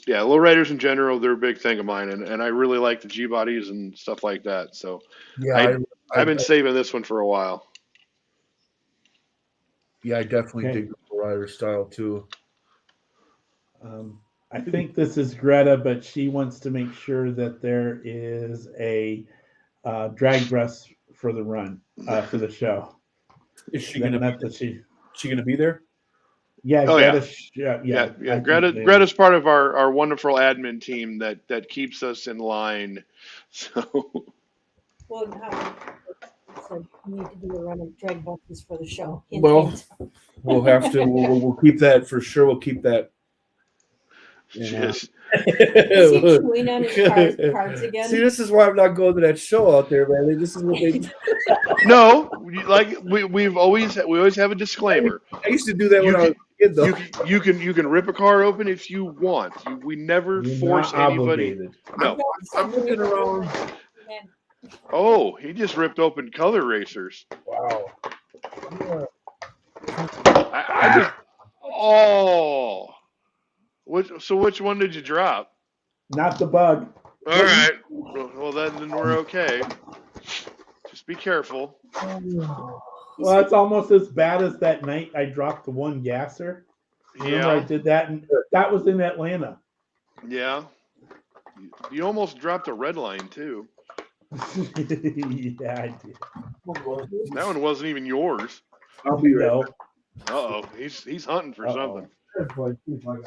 yeah, lowriders in general, they're a big thing of mine, and I really like the G bodies and stuff like that. So Yeah, I've been saving this one for a while. I definitely Okay. dig the rider style too. I think this is Greta, but she wants to make sure that there is a drag dress for the run for the show. Is she Not gonna that she. be there? Yeah, Oh, yeah. Greta. Yeah. I think Greta's part of our wonderful admin team that keeps us in line. So Well, said you need to do a run of drag boxes for the show. Hint, Well, hint. We'll have to. We'll keep that for sure. We'll keep that. You know. just Is he chewing on his cards again? See, this is why I'm not going to that show out there, man. This is what they. no, like we always have a disclaimer. I used to do that when I was a kid, though. You can rip a car open if you want. We never You're force not anybody. obligated. No. I'm looking around. Oh, he just ripped open color racers. Wow. I just which one did you drop? Not the bug. All right. Well, then we're okay. Just be careful. Well, it's almost as bad as that night I dropped the one gasser. Remember I did that, and that was in Atlanta. Yeah. You almost dropped a red line too. Yeah, I did. That one wasn't even yours. I'll be right No. back. Uh-oh. He's hunting for Uh-oh. something.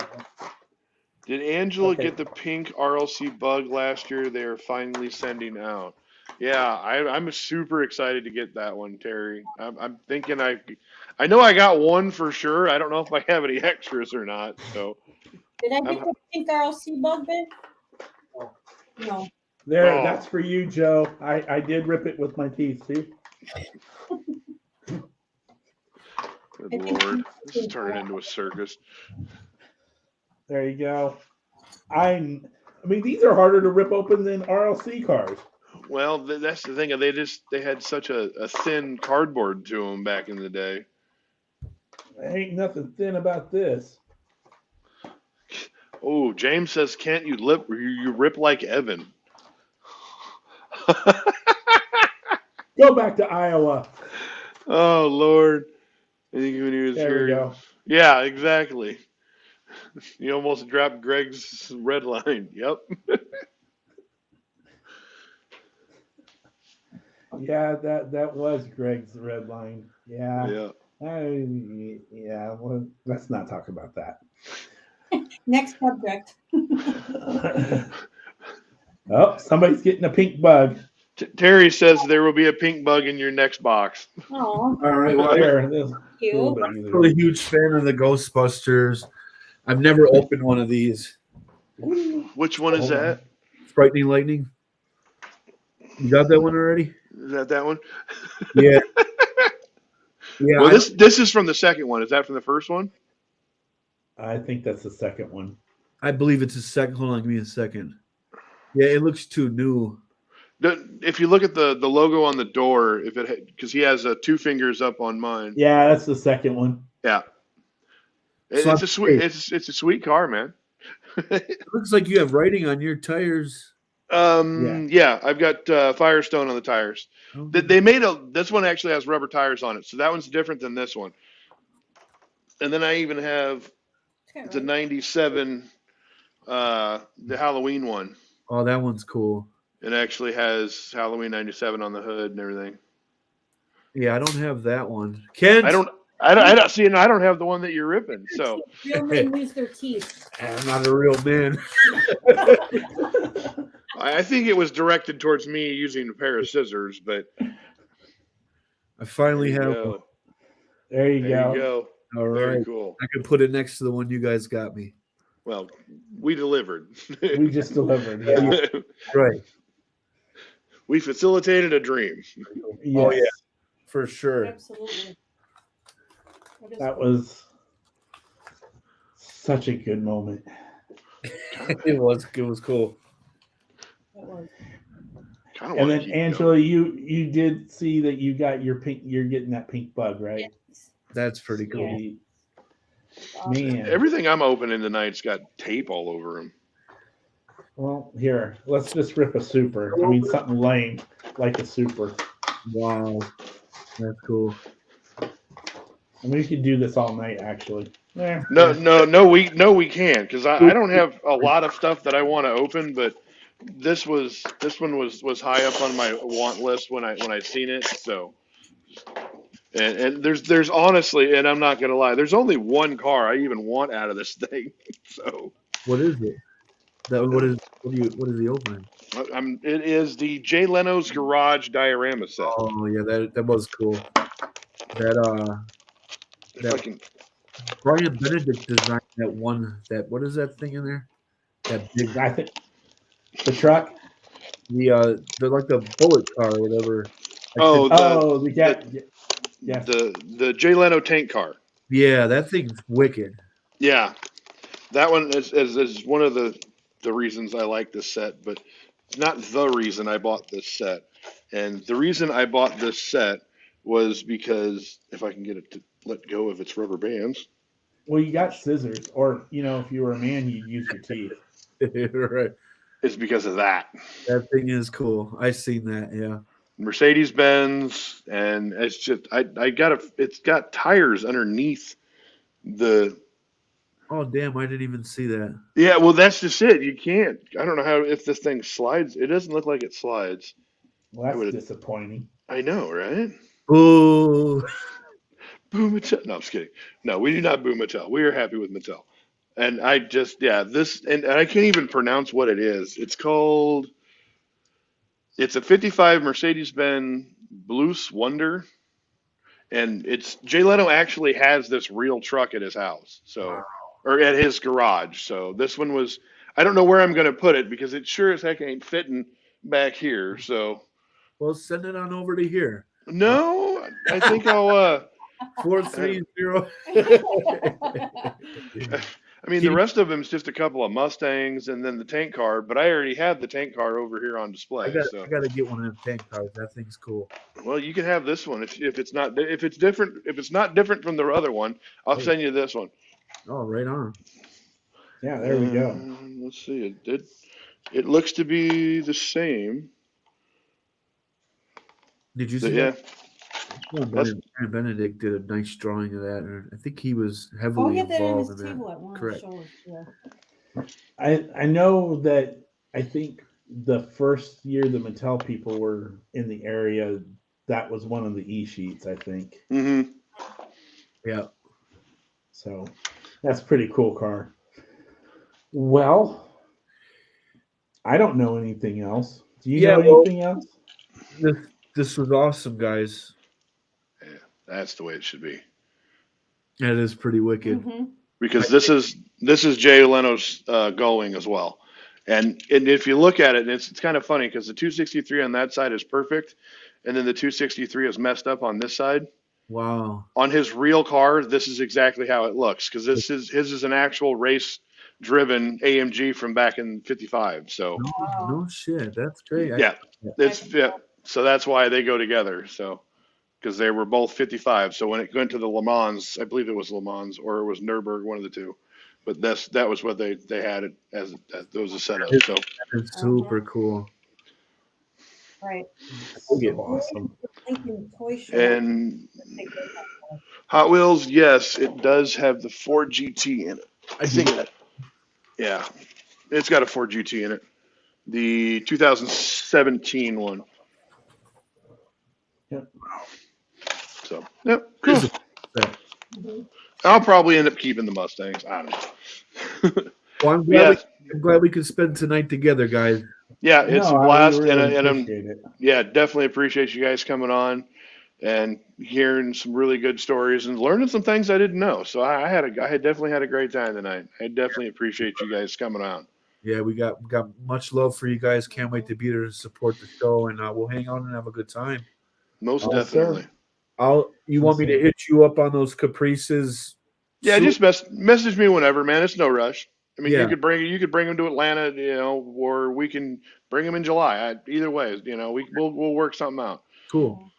Did Angela Okay. get the pink RLC bug last year? They are finally sending out. Yeah, I'm super excited to get that one, Terry. I'm thinking I know I got one for sure. I don't know if I have any extras or not. So Did I get the pink RLC bug, Ben? No. There, Oh. that's for you, Joe. I did rip it with my teeth. See? good Lord, this is turning into a circus. There you go. I mean, these are harder to rip open than RLC cars. Well, that's the thing. They had such a thin cardboard to them back in the day. There ain't nothing thin about this. Oh, James says, "Can't you rip like Evan?" Go back to Iowa. Oh Lord, I think when he was There we here. go. Yeah, exactly. You almost dropped Greg's red line. Yep. Yeah, that was Greg's red line. Yeah. Yeah. Yeah. Well, let's not talk about that. Next subject. Oh, somebody's getting a pink bug. Terry says there will be a pink bug in your next box. Oh, All right. Well, Here, this is a little cute. bit easier. I'm really a huge fan of the Ghostbusters. I've never opened one of these. Which one is that? Frightening Lightning. You got that one already? Is that one? Yeah. Yeah. Well, this is from the second one. Is that from the first one? I think that's the second one. I believe it's a second. Hold on, give me a second. Yeah, it looks too new. If you look at the logo on the door, because he has 2 fingers up on mine. Yeah, that's the second one. Yeah. So It's a sweet car, man. It looks like you have writing on your tires. Yeah, I've got Firestone on the tires. Oh. They made this one actually has rubber tires on it, so that one's different than this one. And then I even have the 97, the Halloween one. Oh, that one's cool. It actually has Halloween 97 on the hood and everything. Yeah, I don't have that one. Ken, I don't see, and I don't have the one that you're ripping. So Real men use their teeth. I'm not a real man. I think it was directed towards me using a pair of scissors, but I finally have go. one. There you There go. you go. All Very right. cool. I could put it next to the one you guys got me. Well, we delivered. We just delivered. Yeah. Right. We facilitated a dream. Yes. Oh, yeah. For sure. Absolutely. That was such a good moment. It was cool. And then Angela, you did see that you got you're getting that pink bug, right? That's pretty cool. Sweet. Man. Everything I'm opening tonight's got tape all over them. Well, here, let's just rip a super. I mean, something lame like a super. Wow. That's cool. I mean, we could do this all night, actually. Yeah. No, we can't, because I don't have a lot of stuff that I want to open, but this one was high up on my want list when I seen it. So, and there's honestly, and I'm not gonna lie, there's only one car I even want out of this thing. So, What is it? What is the opening? it is the Jay Leno's Garage diorama set. Oh yeah, that was cool. If I can, Brian Benedict designed what is that thing in there? That big I think the truck. the like the bullet car or whatever. the Jay Leno tank car. Yeah, that thing's wicked. Yeah, that one is one of the reasons I like this set, but it's not the reason I bought this set. And the reason I bought this set was because if I can get it to let go of its rubber bands. Well, you got scissors, or if you were a man, you'd use your teeth. Right. It's because of that. That thing is cool. I seen that. Yeah. Mercedes Benz, and it's just it's got tires underneath the. Oh damn! I didn't even see that. Yeah, well, that's just it. You can't. I don't know if this thing slides. It doesn't look like it slides. Well, that's disappointing. I know, right? Ooh. Boo Mattel. No, I'm just kidding. No, we do not boo Mattel. We are happy with Mattel. And I just, this, and I can't even pronounce what it is. It's a 55 Mercedes-Benz Blues Wonder. And Jay Leno actually has this real truck at his house. So, or at his garage. So this one was, I don't know where I'm going to put it because it sure as heck ain't fitting back here. So. Well, send it on over to here. No, I think I'll, 430. I mean, the rest of them is just a couple of Mustangs and then the tank car, but I already have the tank car over here on display. I got to get one of them tank cars. That thing's cool. Well, you can have this one if it's not different from the other one. I'll send you this one. Oh, right on. Yeah, there we go. Let's see. It looks to be the same. Did you see that? Benedict did a nice drawing of that, and I think he was I'll heavily get that in involved his in table that. at one of the Correct. shows. Yeah. I know that I think the first year the Mattel people were in the area, that was one of the e-sheets, I think. Mm-hmm. Yeah. So that's a pretty cool car. Well, I don't know anything else. Do you know anything else? This was awesome, guys. Yeah, that's the way it should be. That is pretty wicked. Mm-hmm. Because this is Jay Leno's going as well, and if you look at it, it's kind of funny because the 263 on that side is perfect, and then the 263 is messed up on this side. Wow. On his real car, this is exactly how it looks because his is an actual race driven AMG from back in '55. So No shit. That's great. yeah, so that's why they go together. So. Because they were both 55. So when it went to the Le Mans, I believe it was Le Mans or it was Nürburgring, one of the two. But that was what they had it as was a setup. So it's super cool. Right. Awesome. Toy show. And Hot Wheels, yes, it does have the Ford GT in it. I think yeah, it's got a Ford GT in it. The 2017 one. Yep. So, yep, cool. I'll probably end up keeping the Mustangs. I don't know. Well, I'm glad we could spend tonight together, guys. Yeah, it's a blast, really and appreciate it. Yeah, definitely appreciate you guys coming on and hearing some really good stories and learning some things I didn't know. So I had definitely had a great time tonight. I definitely appreciate you guys coming on. Yeah, we got much love for you guys. Can't wait to be there to support the show, and we'll hang out and have a good time. Most definitely. You want me to hit you up on those Caprices? Yeah, just message me whenever, man. It's no rush. I mean, Yeah. you could bring them to Atlanta, or we can bring them in July. Either way, we'll work something out. Cool.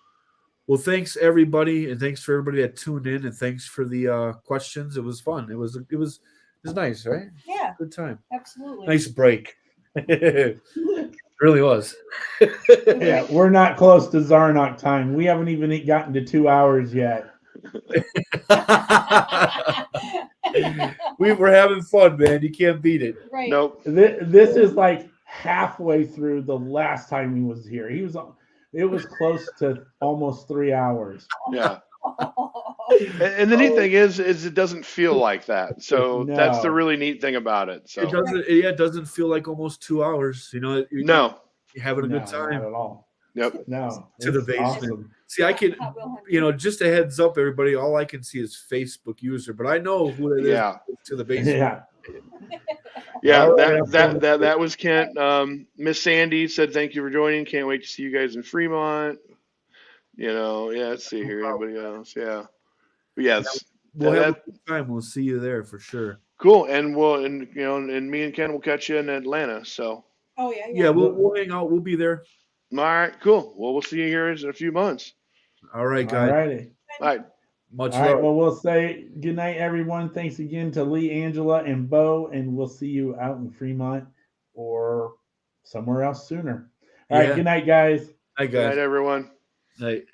Well, thanks everybody, and thanks for everybody that tuned in, and thanks for the questions. It was fun. It was nice, right? Yeah. Good time. Absolutely. Nice break. It really was. Yeah, we're not close to Zarnock time. We haven't even gotten to 2 hours yet. We were having fun, man. You can't beat it. Right. Nope. This is like halfway through the last time he was here. It was close to almost 3 hours. Yeah. And the neat thing is it doesn't feel like that. So that's the really neat thing about it. So it doesn't feel like almost 2 hours. No. You're having a good time. Not at all. Yep. No. To the basement. Awesome. See, I can, just a heads up, everybody. All I can see is Facebook user, but I know who it is. Yeah. To the basement. Yeah. Yeah, that was Kent. Miss Sandy said thank you for joining. Can't wait to see you guys in Fremont. Let's see here. Anybody else? Yeah. But yes. We'll have a good time. We'll see you there for sure. Cool. And and me and Ken will catch you in Atlanta. So. Oh yeah. Yeah, we'll hang out. We'll be there. All right, cool. Well, we'll see you here in a few months. All right, guys. All righty. All right. Much All love. right. Well, we'll say good night, everyone. Thanks again to Lee, Angela, and Bo, and we'll see you out in Fremont or somewhere else sooner. All right. Good night, guys. Hi, guys. Good night, everyone. Night.